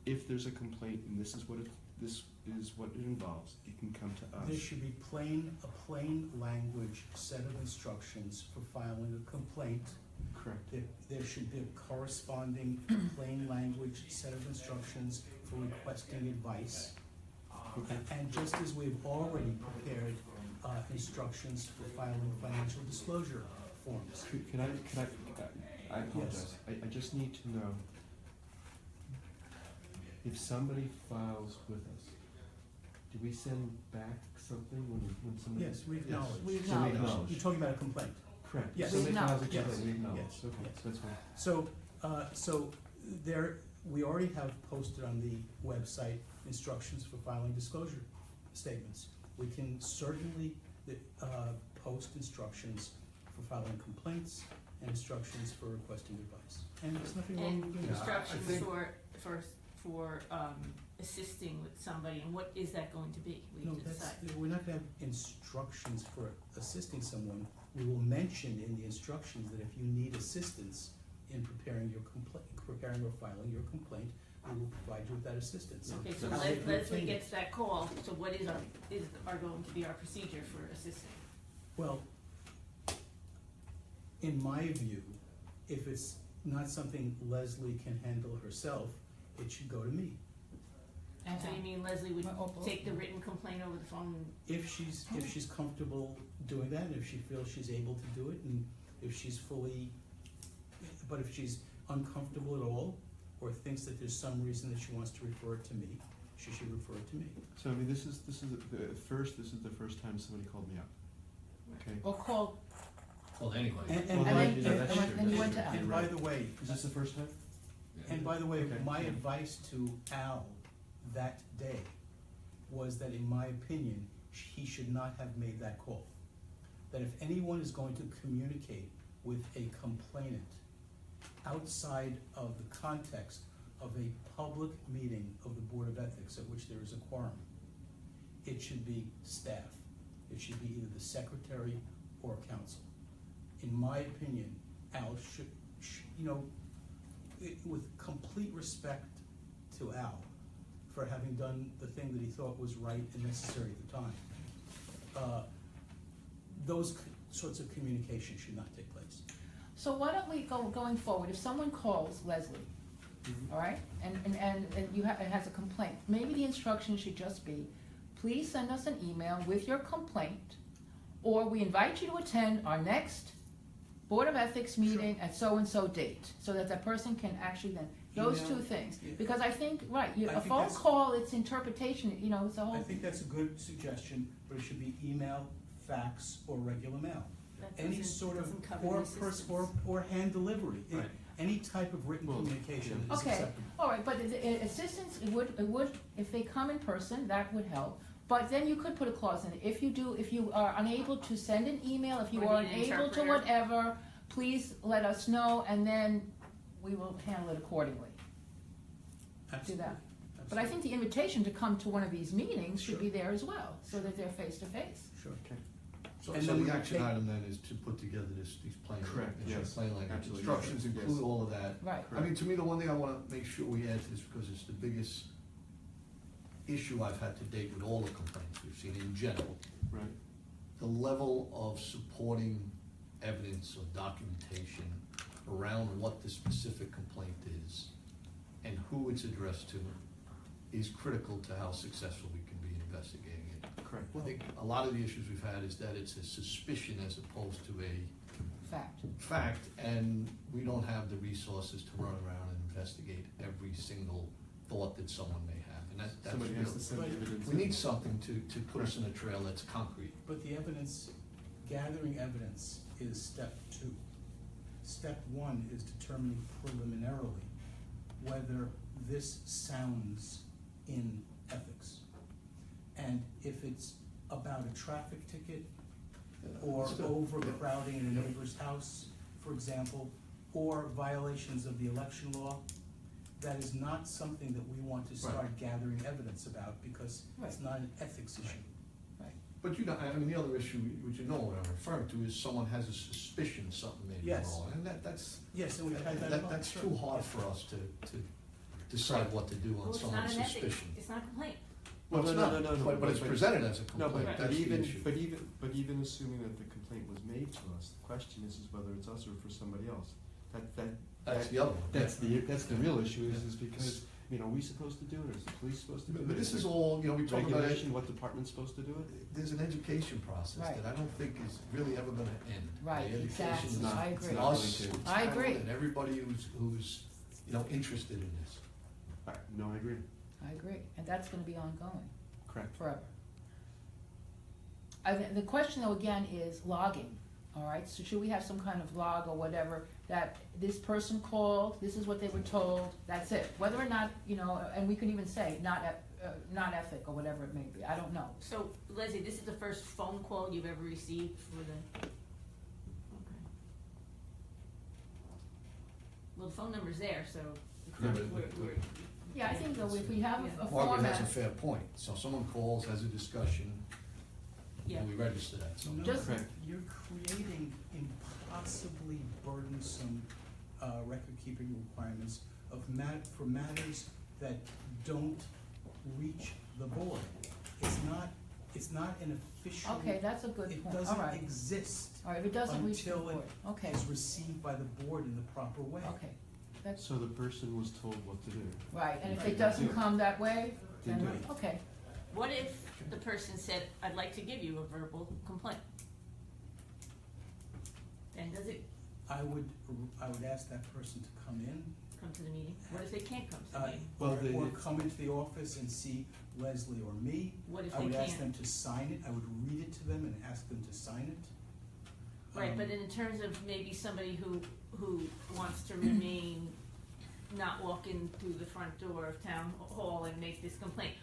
if there's a complaint and this is what it involves, it can come to us. There should be a plain language set of instructions for filing a complaint. Correct. There should be a corresponding plain language set of instructions for requesting advice. Okay. And just as we've already prepared instructions for filing financial disclosure forms. Can I apologize. I just need to know if somebody files with us, do we send back something when somebody? Yes, we acknowledge. We So acknowledge. acknowledge. You're talking about a complaint. Correct. Yes. Somebody We files a acknowledge. complaint, we Yes. acknowledge, Yes. okay, Yes. that's fine. So there, we already have posted on the website instructions for filing disclosure statements. We can certainly post instructions for filing complaints and instructions for requesting advice. And there's nothing wrong And with doing that. instructions think- for assisting with somebody, and what is that going to be? We No, have to that's, decide. we're not gonna have instructions for assisting someone. We will mention in the instructions that if you need assistance in preparing your preparing or filing your complaint, we will provide you with that assistance. Okay, so Now, Leslie gets that call, so what is going to be our procedure for assisting? Well, in my view, if it's not something Leslie can handle herself, it should go to me. And So you mean Leslie would Well, oh, take the written complaint over the phone? If she's comfortable doing that, if she feels she's able to do it, and if she's but if she's uncomfortable at all, or thinks that there's some reason that she wants to refer it to me, she should refer it to me. So I mean, this is the first time somebody called me up, okay? Or call, Called anybody. And Well, then- yeah, that's and true, then you that's went to true. Al. And by the way, Is this the first time? and by the way, Okay. my advice to Al that day was that in my opinion, he should not have made that call. That if anyone is going to communicate with a complainant outside of the context of a public meeting of the Board of Ethics at which there is a quorum, it should be staff. It should be either the secretary or counsel. In my opinion, Al should, with complete respect to Al for having done the thing that he thought was right and necessary at the time, those sorts of communication should not take place. so why don't we going forward, if someone calls Leslie, all right, and you it has a complaint, maybe the instruction should just be, please send us an email with your complaint, or we invite you to attend our next Board of Ethics meeting at so-and-so date, so that that person can actually then, those Email, two things. yeah. Because I think, right, I a think phone that's- call, it's interpretation, it's a I whole, think that's a good suggestion, but it should be email, fax, or regular mail. That Any doesn't- sort of, doesn't cover or the pers- assistance. or hand delivery. Right. Any type of written Well, communication yeah. is okay, acceptable. all right, but assistance, it would, if they come in person, that would help. But then you could put a clause in it, if you are unable to send an email, if you Or are need an unable to interpreter. whatever, please let us know, and then we will handle it accordingly. Do that. But I think the invitation to come to one of these meetings should be there as well, so that they're face to face. Sure. Okay. So, And so then the we action take- item then is to put together these plain. Correct, yes, Plain language absolutely. instructions, Yes. include all of that. Right. I mean, to me, the one thing I wanna make sure we add to this, because it's the biggest issue I've had to date with all the complaints we've seen in general, Right. the level of supporting evidence or documentation around what the specific complaint is and who it's addressed to is critical to how successful we can be in investigating it. Correct. I think a lot of the issues we've had is that it's a suspicion as opposed to a Fact. fact, and we don't have the resources to run around and investigate every single thought that someone may have, and that's Somebody has to real. send the evidence. We in. need something to put us in a trail that's concrete. But the evidence, gathering evidence is step 2. Step 1 is determining preliminarily whether this sounds in ethics. And if it's about a traffic ticket, or Understood. overcrowding in a neighbor's house, for example, or violations of the election law, that is not something that we want to start gathering evidence about, because it's Right. not an ethics issue. But you know, I mean, the other issue, which you know what I'm referring to, is someone has a suspicion something may be Yes. wrong, and that's, Yes, and we've had that. that's too hard for us to decide what to do Well, on it's not someone's an ethic, suspicion. it's not a complaint. Well, it's No, not, no, no, no, but it's but- presented as a No, complaint, but that's the even, issue. but even assuming that the complaint was made to us, the question is whether it's us or for somebody else. That's the other one. That's the real issue is because, you know, are we supposed to do it, or is the police supposed to do it? But this Is is there all, you know, we talk about it, regulation, what department's supposed to do it? there's an education process Right. that I don't think is really ever gonna end. Right, The education exactly. is I It's agree. not us, going to. it's I town, agree. and everybody who's, you know, interested in this. No, I agree. I agree, and that's gonna be ongoing Correct. forever. The question though, again, is logging, all right? So should we have some kind of log or whatever, that this person called, this is what they were told, that's it? Whether or not, you know, and we can even say, not ethic, or whatever it may be, I don't know. So Leslie, this is the first phone call you've ever received for the, okay. Well, the phone number's there, so Yeah, but- we're, Yeah, I think though, if we have a Margaret format, has a fair point, so someone calls, has a discussion, yeah. and we register that, so. No, Just- Correct. you're creating impossibly burdensome record-keeping requirements for matters that don't reach the board. It's not an official. okay, that's a good It point, all doesn't right. exist All right, if it doesn't reach the until board, it okay, is received by the board in the proper way. okay, that's, So the person was told what to do. right, and if Right. it doesn't Do it. come that way, then, Then do it. okay, What if the person said, I'd like to give you a verbal complaint? Then does it I would ask that person to come in, come to the meeting? What if they can't come to the meeting? or come into the office and see Leslie or me. What if I they would ask can't? them to sign it, I would read it to them and ask them to sign it. Right, but Um, in terms of maybe somebody who wants to remain, not walk in through the front door of town hall and make this complaint,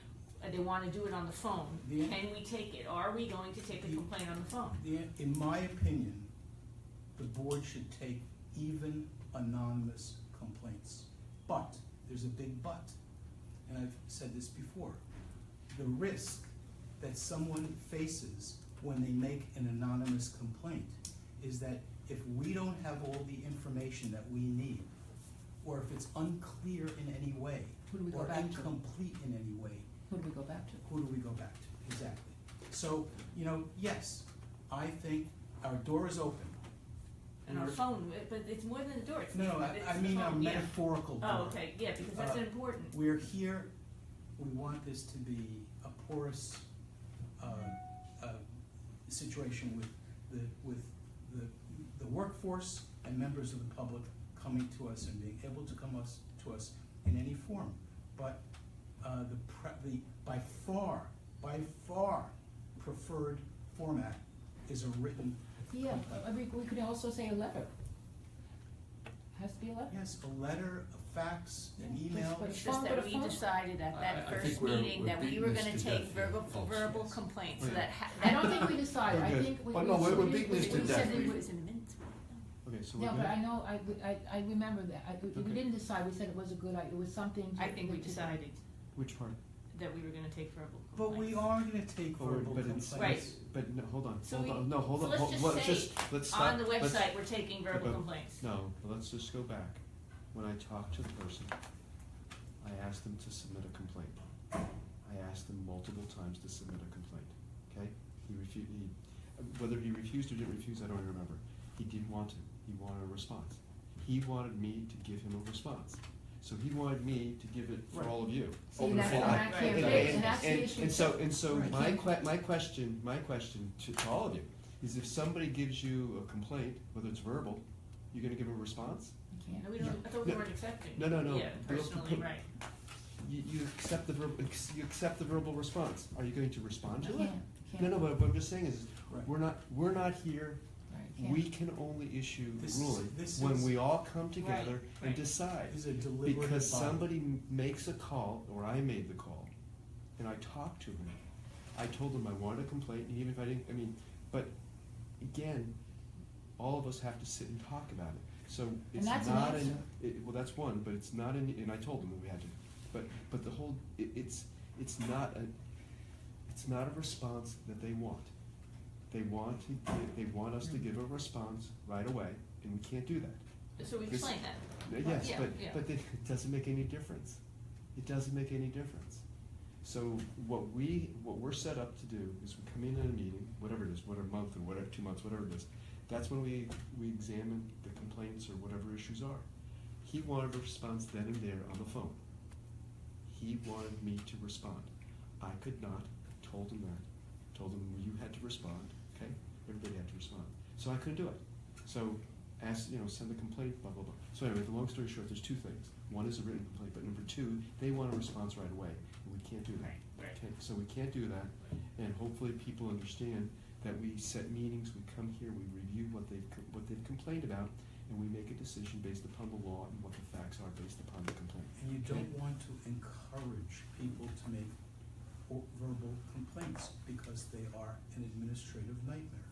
they wanna do it on the phone, The- can we take it? Are we going to take a The- complaint on the phone? In my opinion, the board should take even anonymous complaints. But, there's a big but, and I've said this before. The risk that someone faces when they make an anonymous complaint is that if we don't have all the information that we need, or if it's unclear in any way, Who do we go or back to? incomplete in any way, who do we go back to? who do we go back to? Exactly. So, you know, yes, I think our door is open. And our We're- phone, but it's more than a door, it's, No, it's I the mean a phone, yeah. metaphorical door. Oh, okay, yeah, because that's Uh, important. We're here, we want this to be a porous, situation with the workforce and members of the public coming to us and being able to come to us in any form. But, the by far preferred format is a written. Yeah, I mean, we could also say a letter. Has to be a letter. Yes, a letter, a fax, an Yeah, email. but It's phone, just but that a we phone- decided at I that think first we're meeting that we beating were this gonna to take death, verbal folks, complaints, Oh, so yeah. that. I don't think we decided, I Okay. think we. Well, no, we're beating this to We death. said it was in the minutes. Okay, Okay, so we're No, good? but I know, I remember that, we Okay. didn't decide, we said it was a good idea, it was something to. I think we to- decided Which part? that we were gonna take verbal But complaints. we are gonna take Oh, wait, verbal but complaints. it's- Right. But no, hold on, So hold we- on, no, hold so on, let's hold, just let's say just, let's stop. On the let's- website, we're taking verbal but- complaints. No, but let's just go back. When I talked to the person, I asked them to submit a complaint. I asked them multiple times to submit a complaint, okay? Whether he refused or didn't refuse, I don't remember. He didn't want to, he wanted a response. He wanted me to give him a response. So he wanted me to give it for all of you. See, over the that's, phone. and that can't be, Right. and that's the issue. And so Right. my question to all of you is if somebody gives you a complaint, whether it's verbal, you're gonna give a response? You can't. No, we don't, I thought we No. weren't accepting. No. Yeah, personally, right. You accept the verbal response. Are you going to respond to it? Can't. No, but what I'm just saying is, Right. we're not here, Right, we can't. can only issue This the is- ruling this when is- we all come together and right. decide. This is a deliberative Because body. somebody makes a call, or I made the call, and I talked to him. I told him I wanted a complaint, and even if I didn't, but again, all of us have to sit and talk about it. So it's that's an not answer. well, that's one, but it's not in, and I told him that we had to, but the whole, it's not a response that they want. They want us to give a response right away, and we can't do that. So we This- explained that. Yes, Yeah, but, yeah. but it doesn't make any difference. It doesn't make any difference. So what we're set up to do is we come in a meeting, whatever it is, whatever month or whatever, 2 months, whatever it is. That's when we examine the complaints or whatever issues are. He wanted a response then and there on the phone. He wanted me to respond. I could not, told him you had to respond, okay? Everybody had to respond. So I couldn't do it. So send a complaint, blah, blah, blah. So anyway, the long story short, there's two things. One is a written complaint, but number two, they want a response right away, and we can't do that. Right. Okay, so we can't do that, and hopefully people understand that we set meetings, we come here, we review what they've complained about, and we make a decision based upon the law and what the facts are based upon the complaint. And you don't want to encourage people to make verbal complaints because they are an administrative nightmare.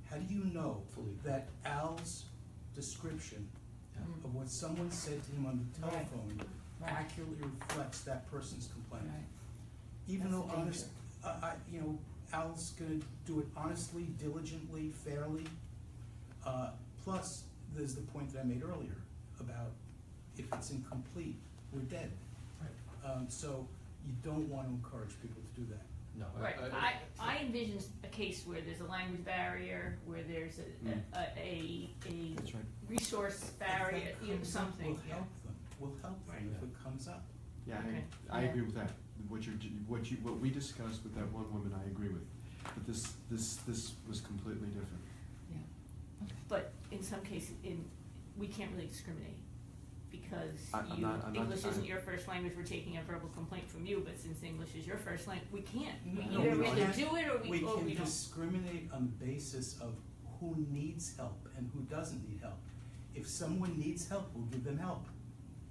How do you know Fully. that Al's description Mm. of what someone said to him on the Right. telephone Right. accurately reflects that person's complaint? Right. Even That's though the danger. Al's gonna do it honestly, diligently, fairly. Plus, there's the point that I made earlier about if it's incomplete, we're dead. So you don't want to encourage people to do that. No. Right, I envision a case where there's a language barrier, where there's a That's right. resource barrier, If that you know, comes up, something. We'll help them Right. if it comes up. Yeah, Okay. I Yeah. agree with that. What we discussed with that one woman, I agree with. But this was completely different. Yeah. But in some cases, we can't really discriminate, because I'm not- English isn't your first language, we're taking a verbal complaint from you, but since English is your first language, we can't. We No, either we either can't. do it or we can don't. discriminate on the basis of who needs help and who doesn't need help. If someone needs help, we'll give them help.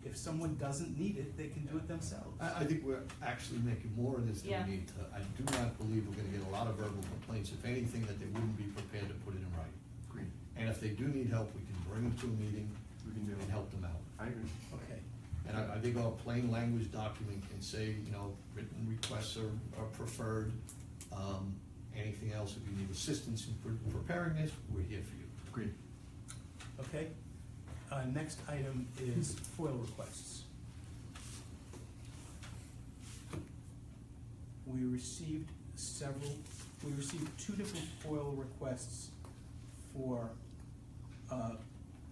If someone doesn't need it, they can do it themselves. I think we're actually making more of this Yeah. than we need to. I do not believe we're gonna get a lot of verbal complaints, if anything, that they wouldn't be prepared to put it in writing. Agreed. And if they do need help, we can bring them to a meeting We can do it. and help them out. I agree. Okay. And I think our plain language document can say, written requests are preferred. Anything else, if you need assistance in preparing this, we're here for you. Agreed. Okay. Next item is FOIL requests. We received two different FOIL requests for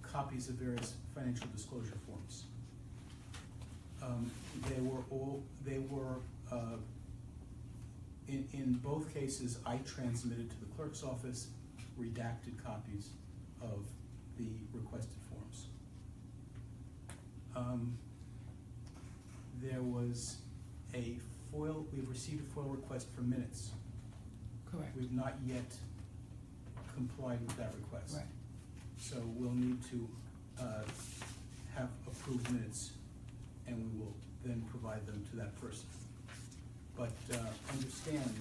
copies of various financial disclosure forms. In both cases, I transmitted to the clerk's office redacted copies of the requested forms. There was we've received a FOIL request for minutes. Correct. We've not yet complied with that request. Right. So we'll need to have approved minutes, and we will then provide them to that person. But understand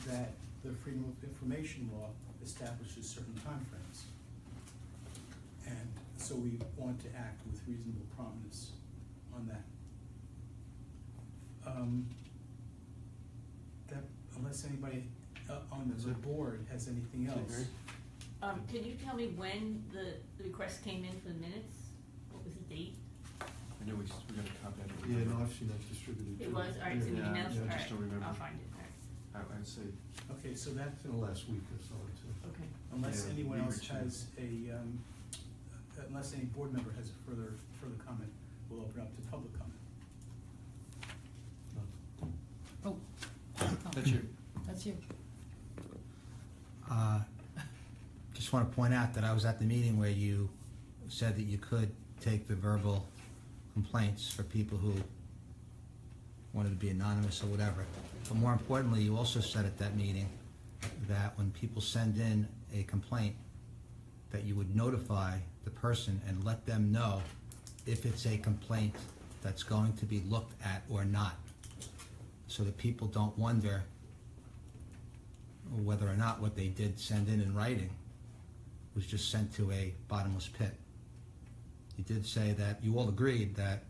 that the Freedom of Information Law establishes certain timeframes. so we want to act with reasonable promptness on that. That, unless anybody on That's the it. board has anything Okay, else. Mary? Can you tell me when the request came in for the minutes? What was the date? I know we got a copy of it. Yeah, no, I've seen that distributed. It too. was, all right, it's in the Yeah, emails, yeah, all just right, don't remember. I'll find it, all right, I'd say, Okay, so that, It's in the last week or so, too. okay. unless Yeah, anyone we else were has unless any board member has a further comment, we'll open up to public comment. No. Oh. that's you. That's you. Just want to point out that I was at the meeting where you said that you could take the verbal complaints for people who wanted to be anonymous or whatever. But more importantly, you also said at that meeting that when people send in a complaint, that you would notify the person and let them know if it's a complaint that's going to be looked at or not, so that people don't wonder whether or not what they did send in writing was just sent to a bottomless pit. You did say that you all agreed that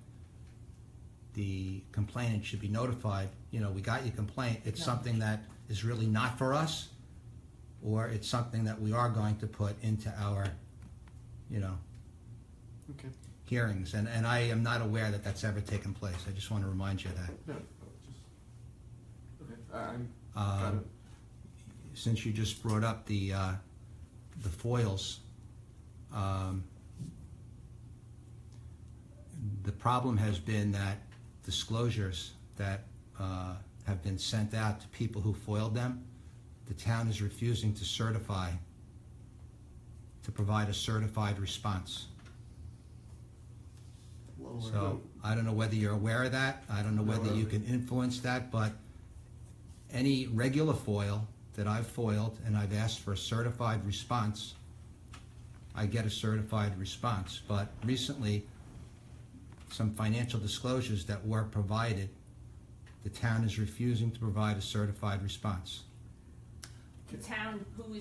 the complainant should be notified, you know, we got your complaint, it's Yeah. something that is really not for us, or it's something that we are going to put into our, you know, Okay. hearings, and I am not aware that that's ever taken place. I just want to remind you of that. No, just, okay, I'm, got Um, it. Since you just brought up the foils, the problem has been that disclosures that have been sent out to people who foiled them, the town is refusing to certify, to provide a certified response. Well, So, I don't know whether you're aware of that, I don't know No, whether you can influence that, but any regular foil that I've foiled and I've asked for a certified response, I get a certified response. But recently, some financial disclosures that were provided, the town is refusing to provide a certified response. The town, when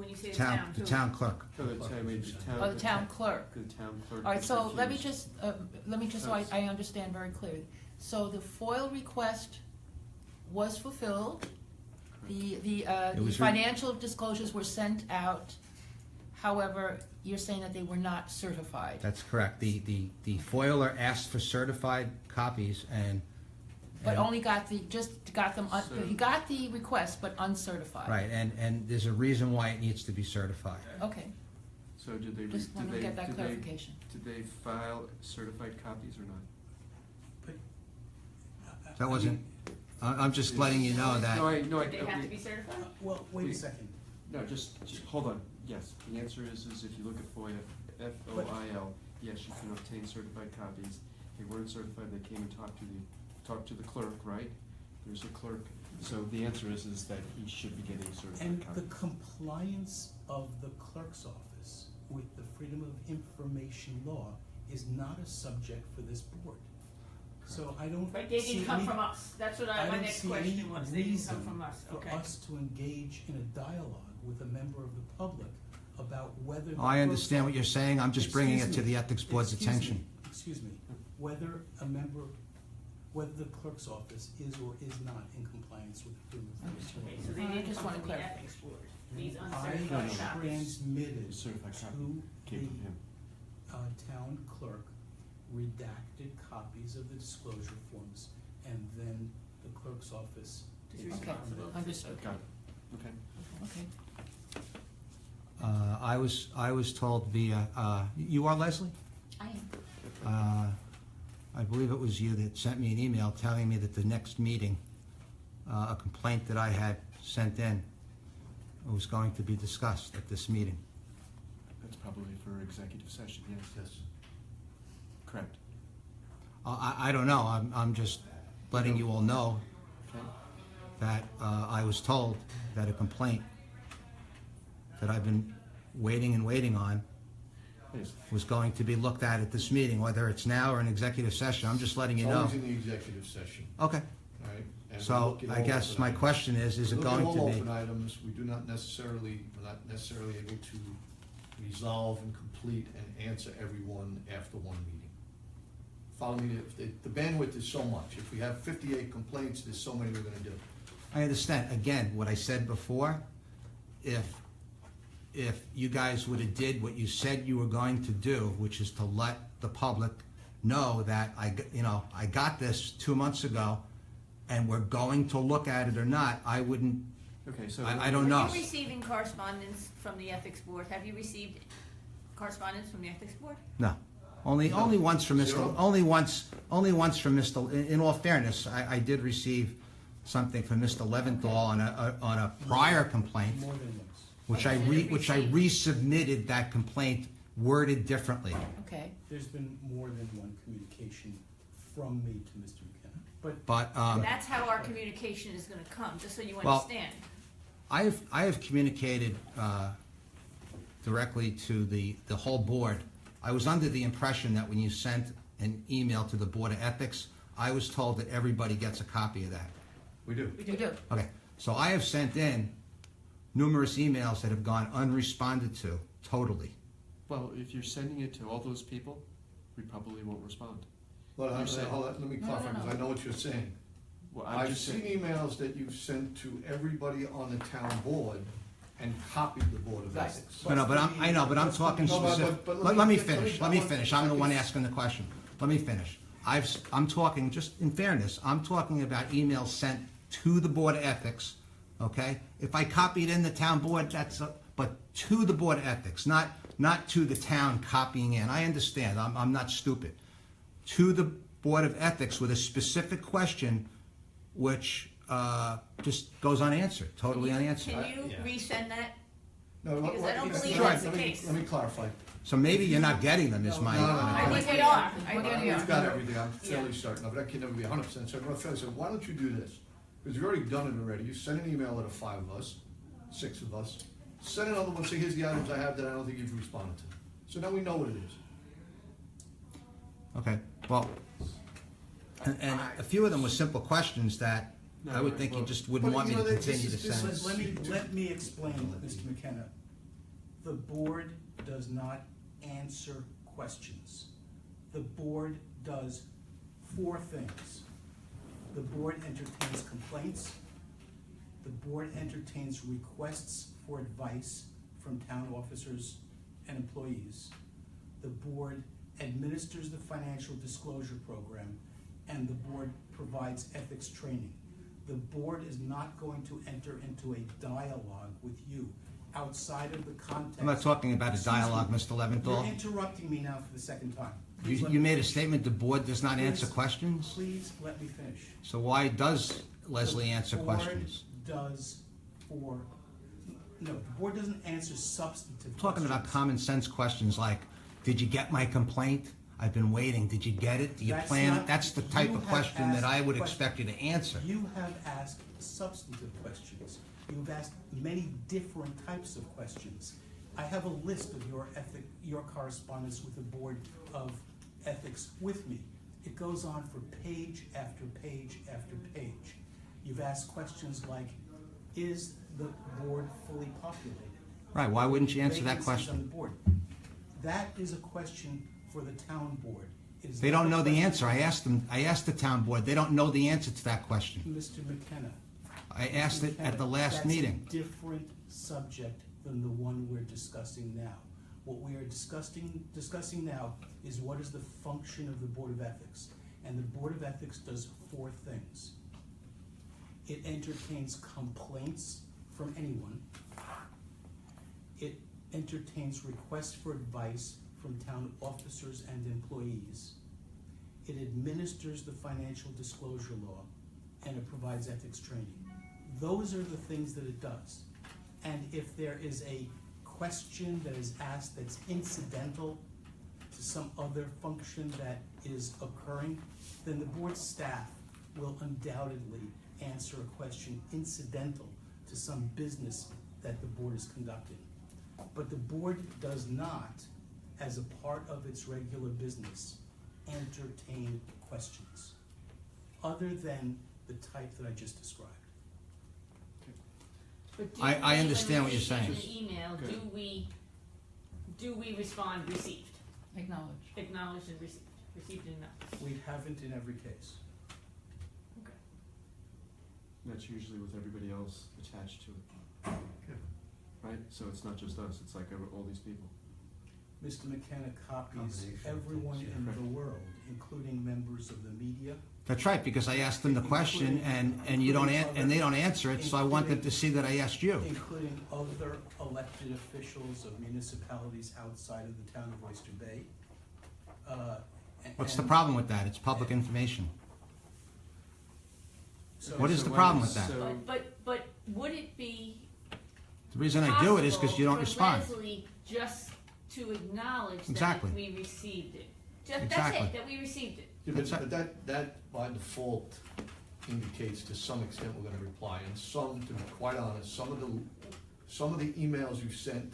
you say the town, The who? town clerk. Oh, the town, the town. Oh, the town clerk. The town clerk. All right, is so let me refused. just so I understand very clearly. So the FOIL request was fulfilled, the It was financial disclosures were sent out, however, you're saying that they were not certified. That's correct. The foiler asked for certified copies But and- only just got them, So- he got the request, but uncertified. Right, and there's a reason why it needs to be certified. Okay, So did they, just want to get that clarification. did they file certified copies or not? But, That wasn't, I'm just letting you know No, that, no, Did they have to be certified? well, wait a Wait. second. No, just, hold on, yes, the answer is if you look at FOIA, FOIL, yes, you can obtain certified copies. They weren't certified, they came and talked to the clerk, right? There's a clerk, so the answer is that he should be getting a certified And copy. the compliance of the clerk's office with the Freedom of Information law is not a subject for this board. So I don't But they see didn't come any- from us, that's what I my don't next see any question was, they didn't come reason from us, for okay. us to engage in a dialogue with a member of the public about whether. the I understand what clerk's you're saying, I'm just bringing it Excuse to me. the Ethics Board's Excuse me. attention. Excuse me, whether the clerk's office is or is not in compliance with the Freedom of Information Okay, law. so they I didn't just come wanna from the clarify. ethics board, these I uncertified copies. transmitted Certified copy to came from the him. town clerk redacted copies of the disclosure forms, and then the clerk's office. Is is Okay, responsible. understood. Got it, okay. Okay. I was told via, you are Leslie? I am. I believe it was you that sent me an email telling me that the next meeting, a complaint that I had sent in was going to be discussed at this meeting. That's probably for executive session, yes. Yes. Correct. I don't know, I'm just letting you all know Okay. that I was told that a complaint that I've been waiting and waiting on Yes. was going to be looked at this meeting, whether it's now or an executive session. I'm just letting you It's know. always in the executive session, Okay, all right? And we so look at I all guess open my items. question is it We look going at all to open be? items, we're not necessarily able to resolve and complete complete and answer everyone after one meeting. Follow me, the bandwidth is so much. If we have 58 complaints, there's so many we're gonna do. I understand, again, what I said before, if you guys would've did what you said you were going to do, which is to let the public know that I got this 2 months ago, and we're going to look at it or not, I wouldn't, Okay, so. I don't know. Are you receiving correspondence from the ethics board? Have you received correspondence from the ethics board? No. Only once from Mr. Zero? Only once from Mr. In all fairness, I did receive something from Mr. Leventhal on a prior complaint, More than once. which I resubmitted that complaint worded differently. Okay, There's been more than one communication from me to Mr. McKenna, but But And that's how our communication is gonna come, just so you Well, understand. I have communicated directly to the whole board. I was under the impression that when you sent an email to the Board of Ethics, I was told that everybody gets a copy of that. We do. we do. Okay, so I have sent in numerous emails that have gone unresponded to, totally. Well, if you're sending it to all those people, we probably won't respond. Well, You're saying- hold on, let me clarify, because I know what you're saying. Well, I'm I've just seen saying, emails that you've sent to everybody on the town board and copied the Board of Right. Ethics. I know, but I'm talking No, but- specific. but Let me let finish, me- I'm the one asking the question. Let me finish. I'm talking, just in fairness, I'm talking about emails sent to the Board of Ethics, okay? If I copied in the town board, but to the Board of Ethics, not to the town copying in. I understand, I'm not stupid. To the Board of Ethics with a specific question, which just goes unanswered, totally unanswered. Can you Yeah. resend that? No, Because I don't believe that's the case. Let me clarify. So maybe you're not getting them, is my. No, no, no. I Right. think we are. We've got everything, I'm fairly Yeah. certain of it, I can never be 100% certain, but I'm fairly certain, why don't you do this? Because you've already done it already, you send an email to 5 of us, 6 of us, send another one, say, here's the items I have that I don't think you've responded to. So now we know what it is. Okay, well, and a few of them were simple questions that I would think you just wouldn't want me to continue to send. let me explain, Mr. McKenna. The board does not answer questions. The board does 4 things. The board entertains complaints. The board entertains requests for advice from town officers and employees. The board administers the financial disclosure program, and the board provides ethics training. The board is not going to enter into a dialogue with you outside of the context. I'm not talking about a dialogue, Mr. You're Leventhal. interrupting me now for the second time. Please let You me made a finish. statement, the board does not answer Please- questions? Please let me finish. So why does Leslie answer questions? The board does no, the board doesn't answer substantive I'm talking about questions. common sense questions like, did you get my complaint? I've been waiting, did you get it? Do you That's plan? not- That's the type you of have question that I asked would questions. expect you to answer. You have asked substantive questions. You've asked many different types of questions. I have a list of your correspondence with the Board of Ethics with me. It goes on for page after page after page. You've asked questions like, is the board fully populated? Right, why wouldn't you answer that Vacancies on the question? board. That is a question for the town board. It is They not don't a know the question answer. I asked the town board, they don't know the answer to that question. Mr. McKenna. I asked it at the last That's meeting. a different subject than the one we're discussing now. What we are discussing now is what is the function of the Board of Ethics. And the Board of Ethics does 4 things. It entertains complaints from anyone. It entertains requests for advice from town officers and employees. It administers the financial disclosure law, and it provides ethics training. Those are the things that it does. And if there is a question that is asked that's incidental to some other function that is occurring, then the board staff will undoubtedly answer a question incidental to some business that the board is conducting. But the board does not, as a part of its regular business, entertain questions, other than the type that I just described. But do I we, understand what when we you're saying. receive an email, Good. do we respond received? Acknowledge. Acknowledged and received and acknowledged. We haven't in every case. Okay. That's usually with everybody else attached to it. Right? So it's not just us, it's like all these people. Mr. McKenna copies Combination of everyone things, in yeah. the world, including members of the media. That's right, because I asked them the question and you don't and they don't answer it, so I want them to see that I asked you. Including other elected officials of municipalities outside of the town of Oyster Bay. What's the and problem with that? It's public information. so- What is So the when problem it's with that? so- But would it be The reason I do it is because you don't respond. possible for Leslie just to acknowledge that Exactly. we received it? That's Exactly. it, that we received it. Yeah, That's but that by default indicates to some extent we're gonna reply, and some, to be quite honest, some of the emails you've sent,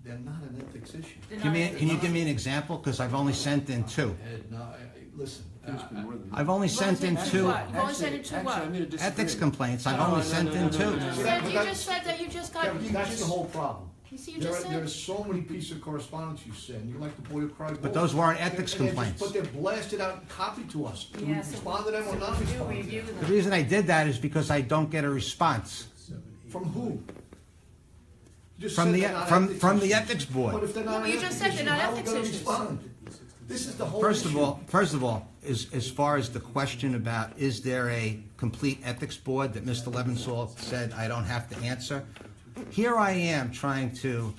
they're not an ethics issue. They're Can not you give me an example? Because I've only sent in 2. Ed, no, listen, There's been more than that. I've only sent in You've 2 what? You've only sent it to what? Actually, I'm gonna disagree. ethics complaints. I've No, only no, sent no, in no, 2. no, no, You no. said, you But just said that you just got, Kevin, that's the whole problem. you see, you just There's said. so many pieces of correspondence you send, you're like the boy who cried wolf. But those weren't ethics And they're just- complaints. But they're blasted out and copied to us. Do we Yeah, so- respond to them or not so we do respond to review them? The reason I did that is because I don't get a response 7, 8, From who? You just from said the they're not from ethics from the issues. ethics But board. if they're Yeah, not but an you just ethics said issue, they're not how are we ethics gonna issues. respond? This is the whole First issue. of all, as far as the question about is there a complete ethics board that Mr. Leventhal said I don't have to answer, here I am trying to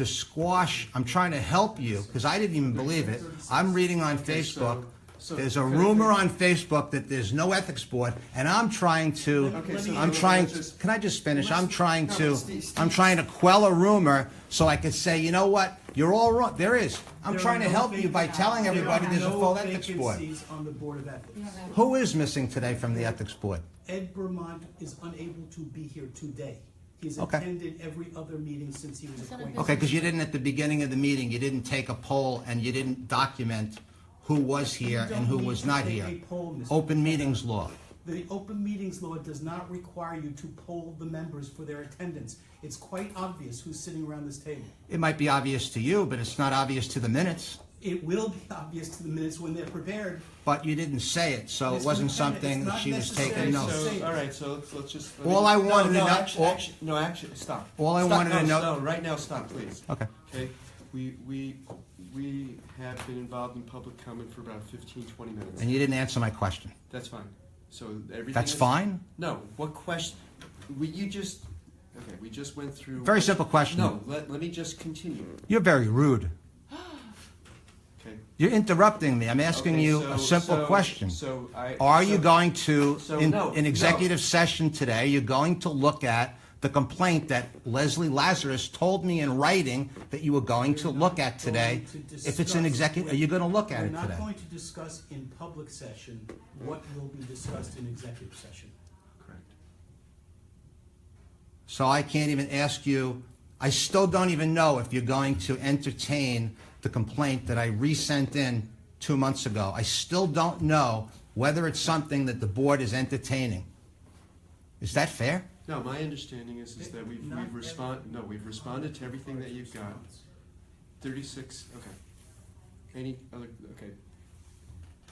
squash. I'm trying to help you because I didn't even believe it. I'm reading on Okay, Facebook. so- There's a rumor on Facebook that there's no ethics board, and I'm trying to. Okay, so I'm let's trying. just- Can I just finish? I'm let's- trying no, to. but Steve- I'm trying to quell a rumor so I could say, you know what? You're all wrong. There is. I'm There trying are to no help you by telling There everybody are there's a no full ethics board. vacancies on the Board of Ethics. Who is missing today from the ethics board? Ed Vermont is unable to be here today. He's Okay. attended every other meeting since he was Is that a appointed. Okay, because you didn't at the beginning of the meeting, you didn't take a poll and you didn't document who was here You and who don't was need to not take here. a poll, Mr. Open McKenna. meetings law. The open meetings law does not require you to poll the members for their attendance. It's quite obvious who's sitting around this table. It might be obvious to you, but it's not obvious to the minutes. It will be obvious to the minutes when they're prepared. But you didn't say it, so it Mr. wasn't McKenna, something it's that not she was necessary taking to notes. say- So, all right, so let's just. All I wanted to know- No, actually, stop. All I Stop, wanted to no, know- No, right now, stop, please. Okay. Okay, we have been involved in public comment for about 15, 20 minutes. And you didn't answer my question. That's fine. So everything. That's is- fine? No, what question, you just, okay, we just went through. Very simple question. No, let me just continue, You're very rude. okay? You're interrupting me. I'm asking Okay, you so- a simple so- question. So I. Are you so- going to, so in no, in no. executive session today, you're going to look at the complaint that Leslie Lazarus told me in writing that you were going to look at today? If it's an executive, are you going to look at it We're today? not going to discuss in public session what will be discussed in executive session. Correct. So I can't even ask you, I still don't even know if you're going to entertain the complaint that I resent in 2 months ago. I still don't know whether it's something that the board is entertaining. Is that fair? No, my understanding is that we've Not every- we've responded to everything that you've got. 36, okay. Any other, okay.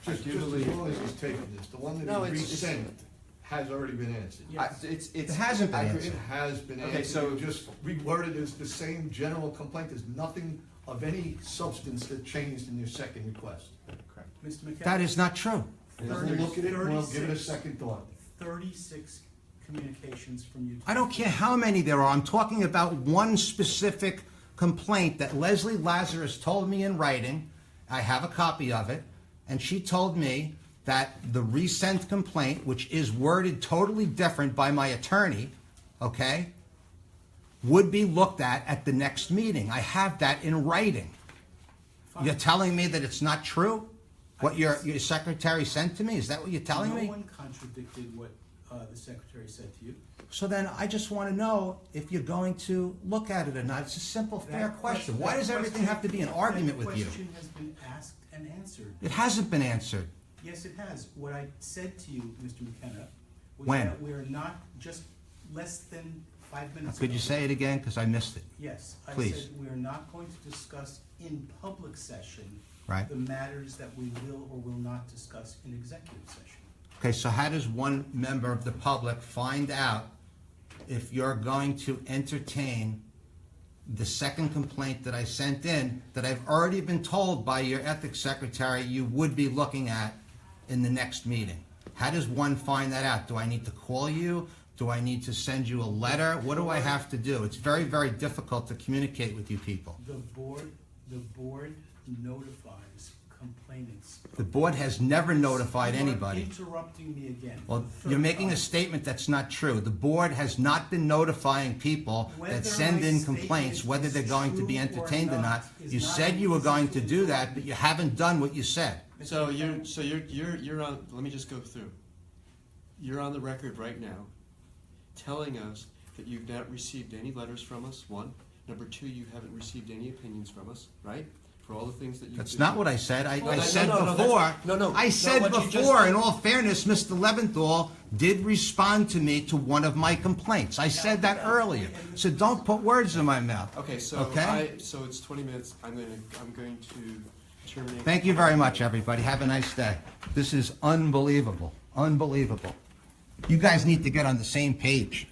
I Just do as believe. long as he's taking this, the one No, that he it's- resent has already been answered. It's. It hasn't been I- answered. It has been Okay, answered, so- you just reworded as the same general complaint, there's nothing of any substance that changed in your second request. Correct. Mr. McKenna? That is not true. We'll look at it, we'll give it a second thought. 36 communications from you. I don't care how many there are. I'm talking about one specific complaint that Leslie Lazarus told me in writing. I have a copy of it. And she told me that the resent complaint, which is worded totally different by my attorney, okay, would be looked at the next meeting. I have that in writing. Fine. You're telling me that it's not true? What your secretary sent to me? Is that what you're telling me? No one contradicted what the secretary said to you. So then I just want to know if you're going to look at it or not. It's a simple, fair question. Why does everything have to be an argument with you? That question has been asked and answered. It hasn't been answered. Yes, it has. What I said to you, Mr. McKenna, was When? that we're not just less than 5 minutes ago. Could you say it again, because I missed it? Yes, I Please. said we are not going to discuss in public session Right. the matters that we will or will not discuss in executive session. Okay, so how does one member of the public find out if you're going to entertain the second complaint that I sent in, that I've already been told by your ethics secretary you would be looking at in the next meeting? How does one find that out? Do I need to call you? Do I need to send you a letter? What do I have to do? It's very, very difficult to communicate with you people. The board notifies complainants. The board has never notified You are anybody. interrupting me again. Well, for the third you're making a time. statement that's not true. The board has not been notifying people Whether that send my in statement complaints, whether they're going to be is true or entertained or not. not is You not said a you were going to position do to that, but you haven't done what you said. So you're on, let me just go through. You're on the record right now telling us that you've not received any letters from us, one. Number two, you haven't received any opinions from us, right? For all the things that you do. That's not what I said. I Well, said no, before. that's- no, I said what you just before, did- in all fairness, Mr. Leventhal did respond to me to one of my complaints. I said that earlier. So don't put words in my mouth. Okay, so Okay? so it's 20 minutes. I'm going to terminate. Thank you very much, everybody. Have a nice day. This is unbelievable. Unbelievable. You guys need to get on the same page.